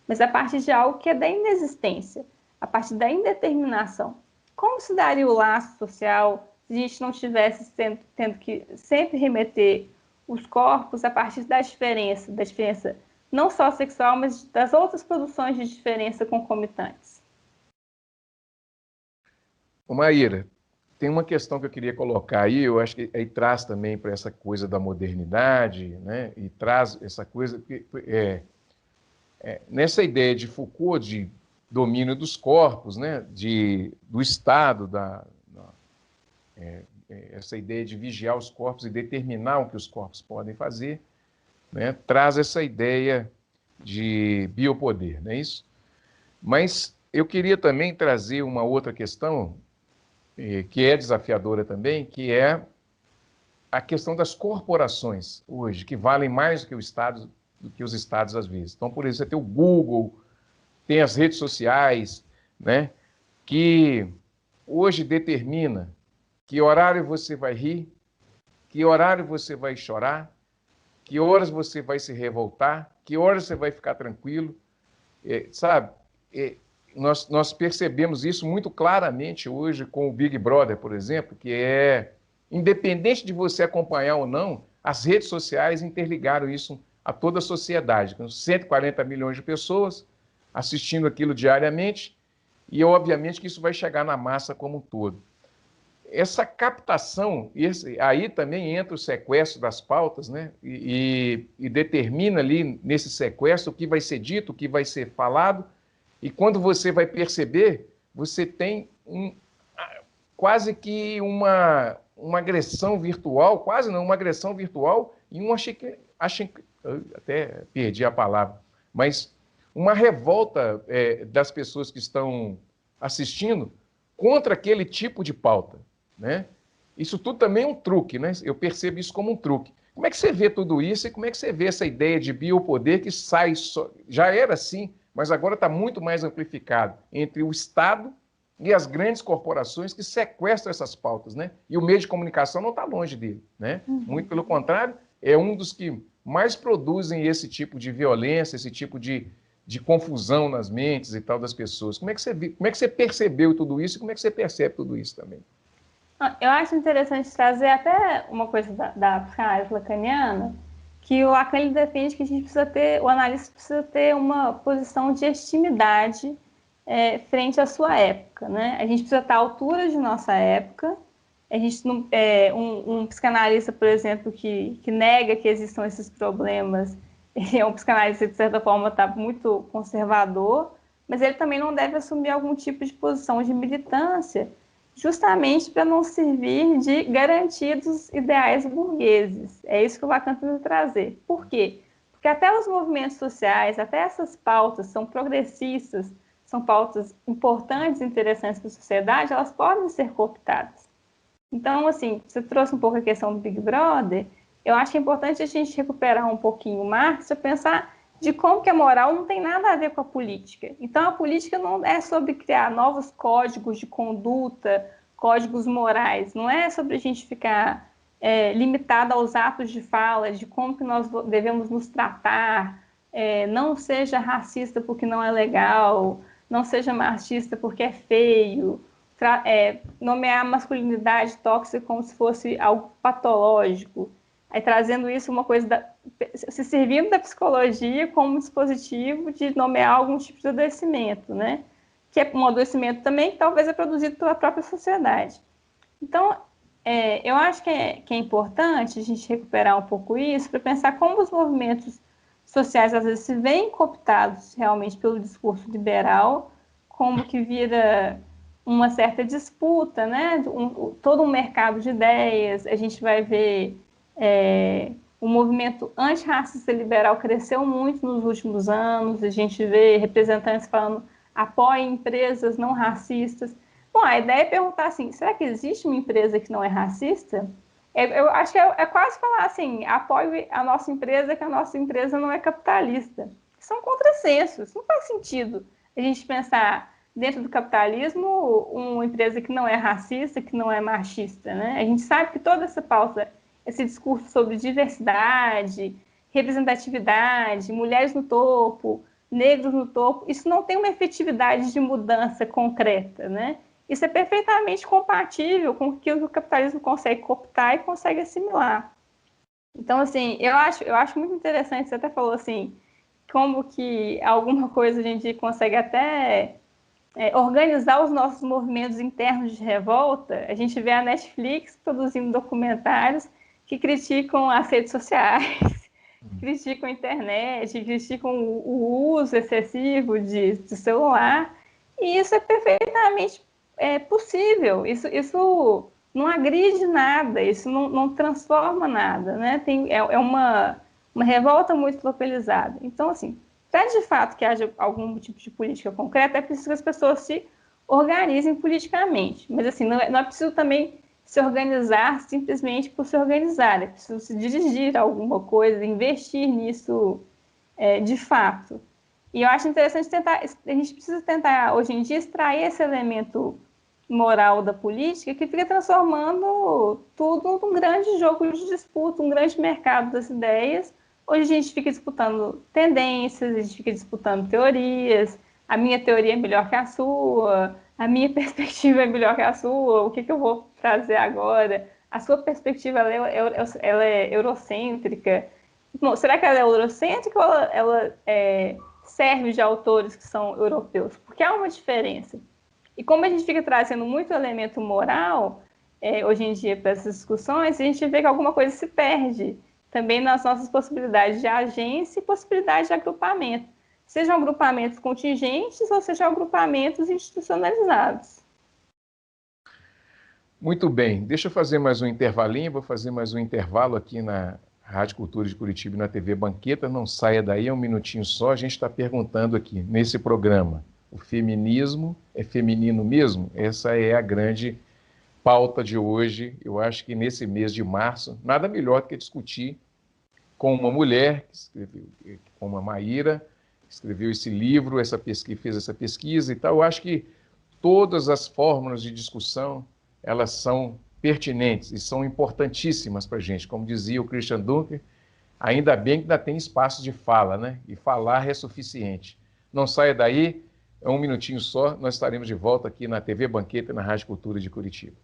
[SPEAKER 3] mas a partir de algo que é da inexistência, a partir da indeterminação. Como se daria o laço social se a gente não estivesse tendo que sempre remeter os corpos a partir da diferença não só sexual, mas das outras produções de diferença concomitantes?
[SPEAKER 2] Ô Maíra, tem uma questão que eu queria colocar aí, eu acho que aí traz também para essa coisa da modernidade, né? E traz essa coisa nessa ideia de Foucault de domínio dos corpos, né? Do Estado, essa ideia de vigiar os corpos e determinar o que os corpos podem fazer, né, traz essa ideia de biopoder, não é isso? Mas eu queria também trazer uma outra questão, que é desafiadora também, que é a questão das corporações hoje, que valem mais do que os estados às vezes. Então, por exemplo, você tem o Google, tem as redes sociais, né, que hoje determina que horário você vai rir, que horário você vai chorar, que horas você vai se revoltar, que horas você vai ficar tranquilo, sabe? Nós percebemos isso muito claramente hoje com o Big Brother, por exemplo, que independente de você acompanhar ou não, as redes sociais interligaram isso a toda a sociedade, com 140 milhões de pessoas assistindo aquilo diariamente, e obviamente que isso vai chegar na massa como um todo. Essa captação, aí também entra o sequestro das pautas, né? E determina ali nesse sequestro o que vai ser dito, o que vai ser falado, e quando você vai perceber, você tem quase que uma agressão virtual, quase não, uma agressão virtual e até perdi a palavra, mas uma revolta das pessoas que estão assistindo contra aquele tipo de pauta, né? Isso tudo também é um truque, né? Eu percebo isso como um truque. Como é que você vê tudo isso e como é que você vê essa ideia de biopoder que já era assim, mas agora está muito mais amplificado entre o Estado e as grandes corporações que sequestram essas pautas, né? E o meio de comunicação não está longe dele, né? Muito pelo contrário, é um dos que mais produzem esse tipo de violência, esse tipo de confusão nas mentes e tal das pessoas. Como é que você percebeu tudo isso e como é que você percebe tudo isso também?
[SPEAKER 3] Eu acho interessante trazer até uma coisa da psicanálise lacaniana, que o Lacan ele defende que o analista precisa ter uma posição de estimidade frente à sua época, né? A gente precisa estar à altura de nossa época. A gente não, um psicanalista, por exemplo, que nega que existam esses problemas, é um psicanalista que, de certa forma, está muito conservador, mas ele também não deve assumir algum tipo de posição de militância, justamente para não servir de garantia dos ideais burgueses. É isso que o Lacan tenta trazer. Por quê? Porque até os movimentos sociais, até essas pautas são progressistas, são pautas importantes e interessantes para a sociedade, elas podem ser cooptadas. Então, assim, você trouxe um pouco a questão do Big Brother, eu acho que é importante a gente recuperar um pouquinho o Marx para pensar de como que a moral não tem nada a ver com a política. Então, a política não é sobre criar novos códigos de conduta, códigos morais, não é sobre a gente ficar limitado aos atos de fala, de como que nós devemos nos tratar, não seja racista porque não é legal, não seja machista porque é feio, nomear a masculinidade tóxica como se fosse algo patológico. Aí trazendo isso uma coisa, se servindo da psicologia como dispositivo de nomear algum tipo de adoecimento, né? Que é um adoecimento também que talvez é produzido pela própria sociedade. Então, eu acho que é importante a gente recuperar um pouco isso para pensar como os movimentos sociais às vezes se veem cooptados realmente pelo discurso liberal, como que vira uma certa disputa, né? Todo um mercado de ideias. A gente vai ver o movimento antirracista liberal cresceu muito nos últimos anos, a gente vê representantes falando apoiem empresas não racistas. Bom, a ideia é perguntar assim, será que existe uma empresa que não é racista? Eu acho que é quase falar assim, apoie a nossa empresa, que a nossa empresa não é capitalista. São contrassensos, não faz sentido a gente pensar dentro do capitalismo uma empresa que não é racista, que não é machista, né? A gente sabe que toda essa pauta, esse discurso sobre diversidade, representatividade, mulheres no topo, negros no topo, isso não tem uma efetividade de mudança concreta, né? Isso é perfeitamente compatível com aquilo que o capitalismo consegue cooptar e consegue assimilar. Então, assim, eu acho muito interessante, você até falou assim, como que alguma coisa a gente consegue até organizar os nossos movimentos internos de revolta. A gente vê a Netflix produzindo documentários que criticam as redes sociais, criticam a internet, criticam o uso excessivo de celular, e isso é perfeitamente possível. Isso não agride nada, isso não transforma nada, né? É uma revolta muito localizada. Então, assim, para de fato que haja algum tipo de política concreta, é preciso que as pessoas se organizem politicamente. Mas, assim, não é preciso também se organizar simplesmente por se organizar, é preciso se dirigir a alguma coisa, investir nisso de fato. E eu acho interessante a gente precisa tentar, hoje em dia, extrair esse elemento moral da política que fica transformando tudo num grande jogo de disputa, um grande mercado das ideias. Hoje a gente fica disputando tendências, a gente fica disputando teorias, a minha teoria é melhor que a sua, a minha perspectiva é melhor que a sua, o que eu vou trazer agora? A sua perspectiva ela é eurocêntrica. Bom, será que ela é eurocêntrica ou ela serve de autores que são europeus? Porque há uma diferença. E como a gente fica trazendo muito elemento moral, hoje em dia, para essas discussões, a gente vê que alguma coisa se perde também nas nossas possibilidades de agência e possibilidades de agrupamento. Sejam agrupamentos contingentes ou sejam agrupamentos institucionalizados.
[SPEAKER 2] Muito bem, deixa eu fazer mais um intervalinho, vou fazer mais um intervalo aqui na Rádio Cultura de Curitiba e na TV Banqueta. Não saia daí, é um minutinho só. A gente está perguntando aqui, nesse programa, o feminismo é feminino mesmo? Essa é a grande pauta de hoje. Eu acho que nesse mês de março, nada melhor do que discutir com uma mulher, com a Maíra, que escreveu esse livro, fez essa pesquisa e tal. Eu acho que todas as fórmulas de discussão, elas são pertinentes e são importantíssimas para a gente. Como dizia o Christian Dunker, ainda bem que ainda tem espaço de fala, né? E falar é suficiente. Não saia daí, é um minutinho só, nós estaremos de volta aqui na TV Banqueta e na Rádio Cultura de Curitiba.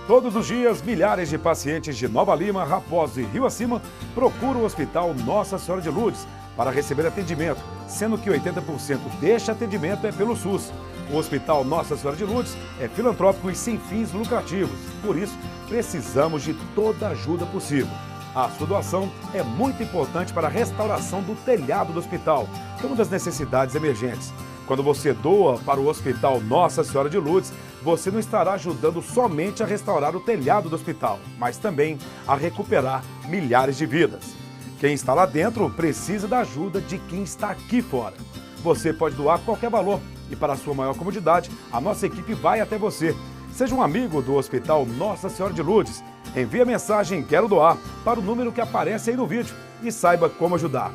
[SPEAKER 4] Todos os dias, milhares de pacientes de Nova Lima, Raposo e Rio Acima procuram o Hospital Nossa Senhora de Lourdes para receber atendimento, sendo que 80% deste atendimento é pelo SUS. O Hospital Nossa Senhora de Lourdes é filantrópico e sem fins lucrativos, por isso precisamos de toda a ajuda possível. A sua doação é muito importante para a restauração do telhado do hospital, que é uma das necessidades emergentes. Quando você doa para o Hospital Nossa Senhora de Lourdes, você não estará ajudando somente a restaurar o telhado do hospital, mas também a recuperar milhares de vidas. Quem está lá dentro precisa da ajuda de quem está aqui fora. Você pode doar qualquer valor e, para a sua maior comodidade, a nossa equipe vai até você. Seja um amigo do Hospital Nossa Senhora de Lourdes. Envie a mensagem "Quero doar" para o número que aparece aí no vídeo e saiba como ajudar.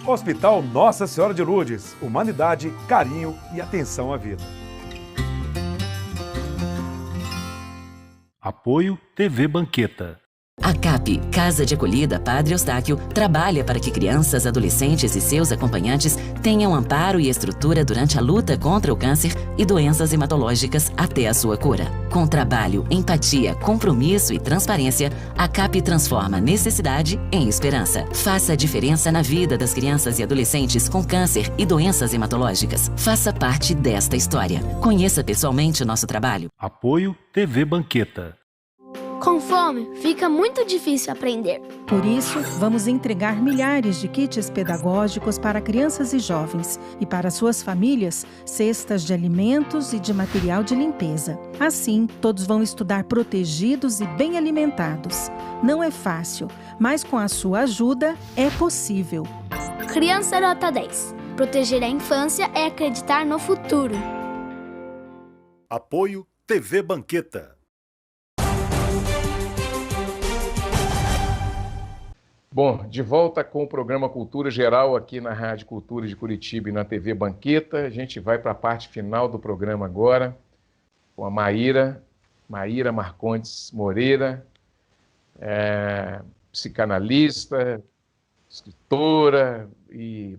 [SPEAKER 4] Hospital Nossa Senhora de Lourdes. Humanidade, carinho e atenção à vida.
[SPEAKER 1] Apoio TV Banqueta.
[SPEAKER 5] A CAP, Casa de Acolhida Padre Eustáquio, trabalha para que crianças, adolescentes e seus acompanhantes tenham amparo e estrutura durante a luta contra o câncer e doenças hematológicas até a sua cura. Com trabalho, empatia, compromisso e transparência, a CAP transforma necessidade em esperança. Faça a diferença na vida das crianças e adolescentes com câncer e doenças hematológicas. Faça parte desta história. Conheça pessoalmente o nosso trabalho.
[SPEAKER 1] Apoio TV Banqueta.
[SPEAKER 6] Com fome, fica muito difícil aprender.
[SPEAKER 7] Por isso, vamos entregar milhares de kits pedagógicos para crianças e jovens e para suas famílias, cestas de alimentos e de material de limpeza. Assim, todos vão estudar protegidos e bem alimentados. Não é fácil, mas com a sua ajuda é possível.
[SPEAKER 6] Criança Nota 10. Proteger a infância é acreditar no futuro.
[SPEAKER 1] Apoio TV Banqueta.
[SPEAKER 2] Bom, de volta com o programa Cultura Geral aqui na Rádio Cultura de Curitiba e na TV Banqueta. A gente vai para a parte final do programa agora com a Maíra Marcondes Moreira, psicanalista, escritora e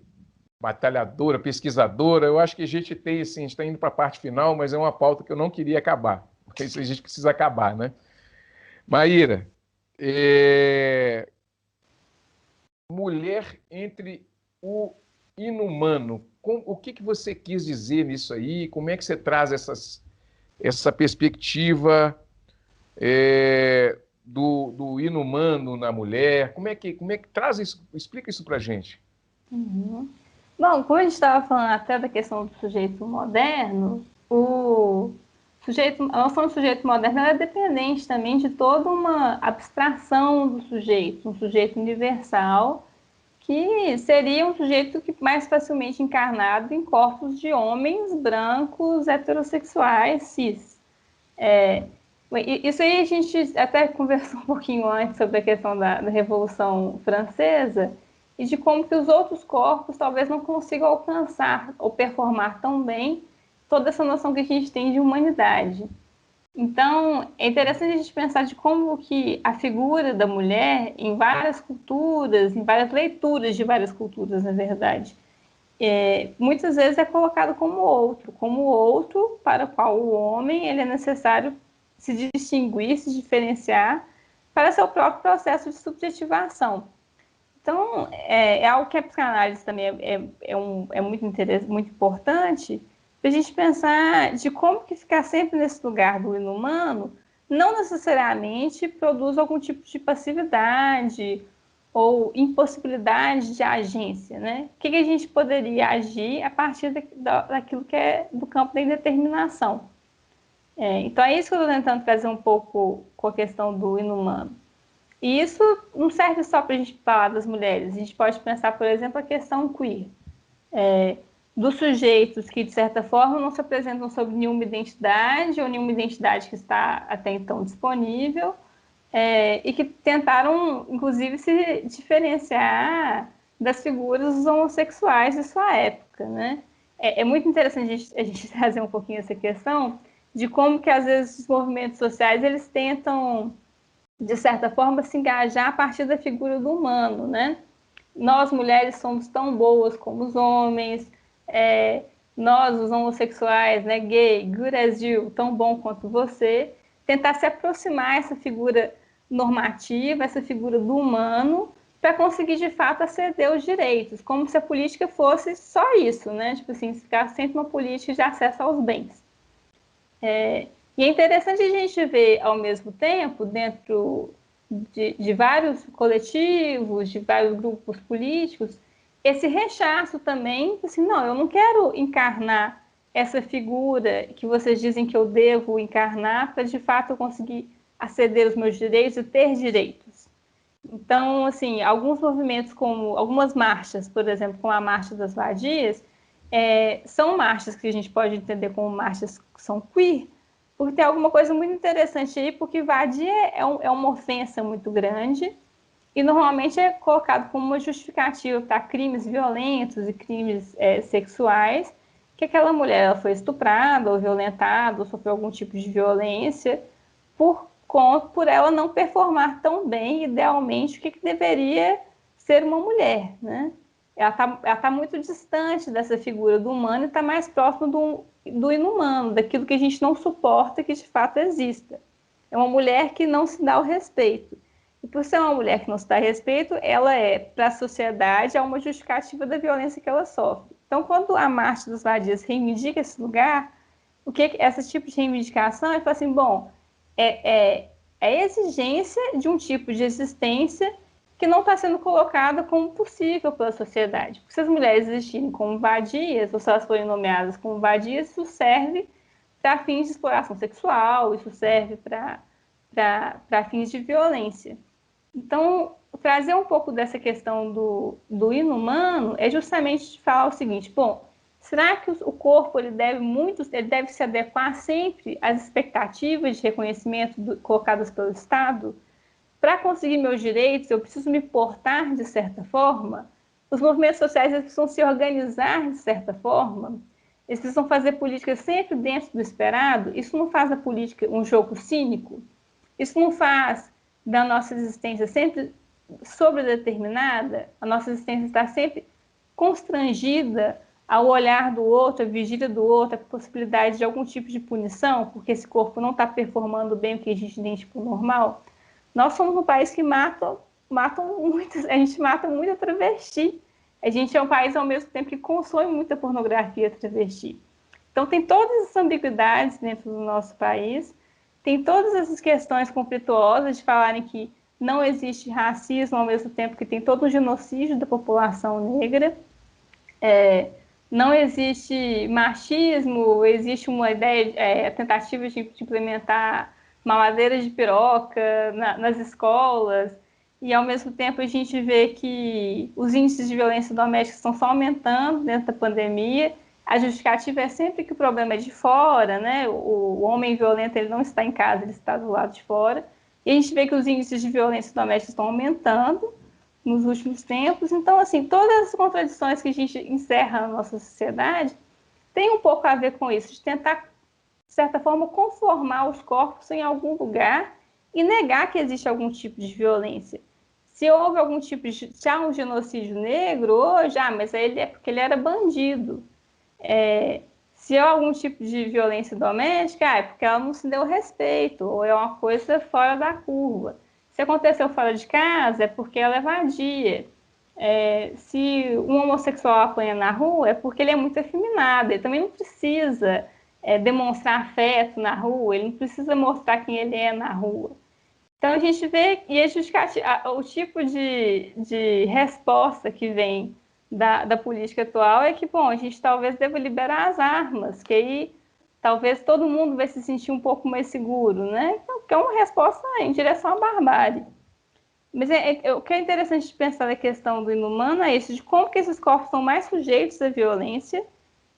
[SPEAKER 2] batalhadora, pesquisadora. Eu acho que a gente tem, assim, a gente está indo para a parte final, mas é uma pauta que eu não queria acabar, porque isso a gente precisa acabar, né? Maíra, mulher entre o inumano. O que você quis dizer nisso aí? Como é que você traz essa perspectiva do inumano na mulher? Como é que traz isso? Explica isso para a gente.
[SPEAKER 3] Uhum. Bom, como a gente estava falando até da questão do sujeito moderno, A noção de sujeito moderno é dependente também de toda uma abstração do sujeito, um sujeito universal, que seria um sujeito que mais facilmente encarnado em corpos de homens brancos, heterossexuais, cis. Isso aí a gente até conversou um pouquinho antes sobre a questão da Revolução Francesa e de como que os outros corpos talvez não consigam alcançar ou performar tão bem toda essa noção que a gente tem de humanidade. Então, é interessante a gente pensar de como que a figura da mulher, em várias culturas, em várias leituras de várias culturas, na verdade, muitas vezes é colocado como outro para o qual o homem ele é necessário se distinguir, se diferenciar para seu próprio processo de subjetivação. Então, é algo que a psicanálise também é muito importante, para a gente pensar de como que ficar sempre nesse lugar do inumano não necessariamente produz algum tipo de passividade ou impossibilidade de agência, né? O que a gente poderia agir a partir daquilo que é do campo da indeterminação. Então é isso que eu estou tentando trazer um pouco com a questão do inumano. E isso não serve só para a gente falar das mulheres, a gente pode pensar, por exemplo, a questão queer. Dos sujeitos que, de certa forma, não se apresentam sob nenhuma identidade ou nenhuma identidade que está até então disponível e que tentaram, inclusive, se diferenciar das figuras dos homossexuais de sua época, né? É muito interessante a gente trazer um pouquinho essa questão de como que, às vezes, os movimentos sociais eles tentam, de certa forma, se engajar a partir da figura do humano, né? Nós, mulheres, somos tão boas como os homens, nós, os homossexuais, né, gay, good as you, tão bom quanto você, tentar se aproximar essa figura normativa, essa figura do humano, para conseguir, de fato, aceder aos direitos, como se a política fosse só isso, né? Tipo assim, ficar sempre uma política de acesso aos bens. E é interessante a gente ver, ao mesmo tempo, dentro de vários coletivos, de vários grupos políticos, esse rechaço também, assim, não, eu não quero encarnar essa figura que vocês dizem que eu devo encarnar para, de fato, eu conseguir aceder aos meus direitos e ter direitos. Então, assim, alguns movimentos como, algumas marchas, por exemplo, como a Marcha das Vadias, são marchas que a gente pode entender como marchas que são queer, porque tem alguma coisa muito interessante aí, porque vadia é uma ofensa muito grande e normalmente é colocado como uma justificativa para crimes violentos e crimes sexuais, que aquela mulher ela foi estuprada ou violentada ou sofreu algum tipo de violência por ela não performar tão bem, idealmente, o que deveria ser uma mulher, né? Ela tá muito distante dessa figura do humano e está mais próximo do inumano, daquilo que a gente não suporta que de fato exista. É uma mulher que não se dá o respeito. E por ser uma mulher que não se dá respeito, ela para a sociedade, uma justificativa da violência que ela sofre. Então, quando a Marcha das Vadias reivindica esse lugar, esse tipo de reivindicação é falar assim, bom, é a exigência de um tipo de existência que não está sendo colocada como possível pela sociedade. Porque se as mulheres existirem como vadias, ou se elas forem nomeadas como vadias, isso serve para fins de exploração sexual, isso serve para fins de violência. Então, trazer um pouco dessa questão do inumano é justamente falar o seguinte, bom, será que o corpo ele deve se adequar sempre às expectativas de reconhecimento colocadas pelo Estado? Para conseguir meus direitos, eu preciso me portar de certa forma? Os movimentos sociais eles precisam se organizar de certa forma? Eles precisam fazer política sempre dentro do esperado? Isso não faz a política um jogo cínico? Isso não faz da nossa existência sempre sobredeterminada? A nossa existência está sempre constrangida ao olhar do outro, à vigília do outro, à possibilidade de algum tipo de punição, porque esse corpo não está performando bem o que a gente identifica normal? Nós somos um país que matam muitas, a gente mata muita travesti. A gente é um país, ao mesmo tempo, que consome muita pornografia travesti. Então, tem todas as ambiguidades dentro do nosso país, tem todas essas questões conflituosas de falarem que não existe racismo, ao mesmo tempo que tem todo um genocídio da população negra. não existe machismo, existe uma ideia, tentativa de implementar mamadeira de piroca nas escolas, e ao mesmo tempo a gente vê que os índices de violência doméstica estão só aumentando dentro da pandemia. A justificativa é sempre que o problema é de fora, né? O homem violento ele não está em casa, ele está do lado de fora. E a gente vê que os índices de violência doméstica estão aumentando nos últimos tempos. Então, assim, todas as contradições que a gente encerra na nossa sociedade tem um pouco a ver com isso, de tentar, de certa forma, conformar os corpos em algum lugar e negar que existe algum tipo de violência. Se houve algum tipo de... Se há um genocídio negro hoje, mas ele é porque ele era bandido. Se há algum tipo de violência doméstica, é porque ela não se deu respeito, ou é uma coisa fora da curva. Se aconteceu fora de casa, é porque ela é vadia. Se um homossexual apanha na rua, é porque ele é muito efeminado. Ele também não precisa demonstrar afeto na rua, ele não precisa mostrar quem ele é na rua. Então a gente vê, e o tipo de resposta que vem da política atual é que, bom, a gente talvez deva liberar as armas, que aí talvez todo mundo vai se sentir um pouco mais seguro, né? Então, que é uma resposta em direção à barbárie. Mas o que é interessante de pensar na questão do inumano é isso, de como que esses corpos são mais sujeitos à violência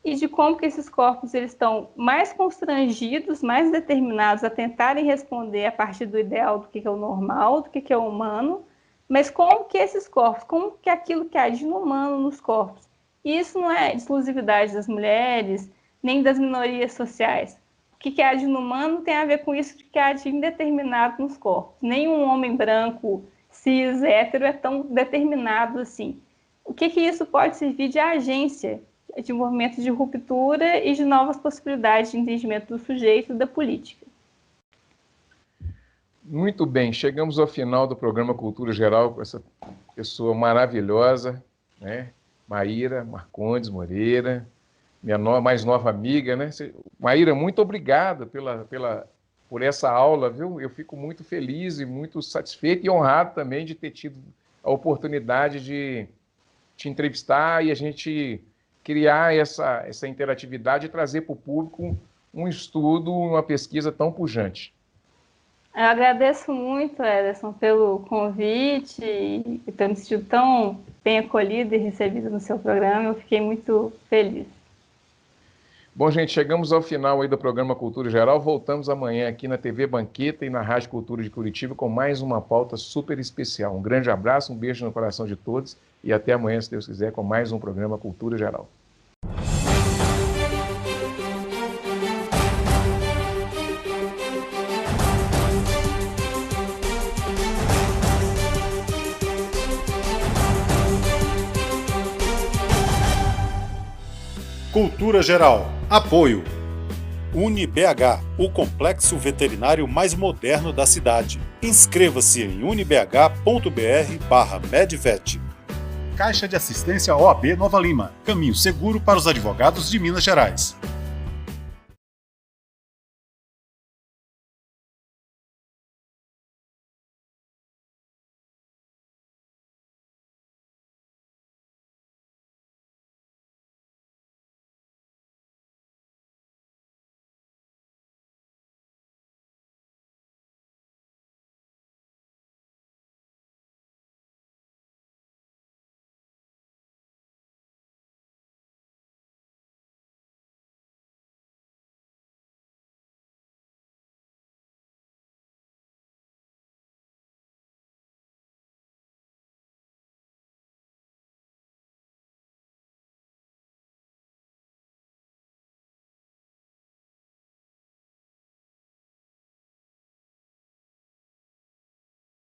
[SPEAKER 3] e de como que esses corpos eles estão mais constrangidos, mais determinados a tentarem responder a partir do ideal do que é o normal, do que é o humano, mas como que esses corpos, como que aquilo que há de inumano nos corpos. E isso não é exclusividade das mulheres, nem das minorias sociais. O que há de inumano tem a ver com isso de que há de indeterminado nos corpos. Nenhum homem branco, cis, hétero é tão determinado assim. O que isso pode servir de agência, de movimento de ruptura e de novas possibilidades de entendimento do sujeito e da política.
[SPEAKER 2] Muito bem, chegamos ao final do programa Cultura Geral com essa pessoa maravilhosa, né? Maíra Marcondes Moreira, minha mais nova amiga, né? Maíra, muito obrigada por essa aula, viu? Eu fico muito feliz e muito satisfeito e honrado também de ter tido a oportunidade de te entrevistar e a gente criar essa interatividade e trazer para o público um estudo, uma pesquisa tão pujante.
[SPEAKER 3] Eu agradeço muito, Ederson, pelo convite e ter me sentido tão bem acolhida e recebida no seu programa. Eu fiquei muito feliz.
[SPEAKER 2] Bom, gente, chegamos ao final aí do programa Cultura Geral. Voltamos amanhã aqui na TV Banqueta e na Rádio Cultura de Curitiba com mais uma pauta super especial. Um grande abraço, um beijo no coração de todos e até amanhã, se Deus quiser, com mais um programa Cultura Geral.
[SPEAKER 1] Cultura Geral. Apoio. UniBH, o complexo veterinário mais moderno da cidade. Inscreva-se em unibh.br/medvet. Caixa de Assistência OAB Nova Lima. Caminho seguro para os advogados de Minas Gerais.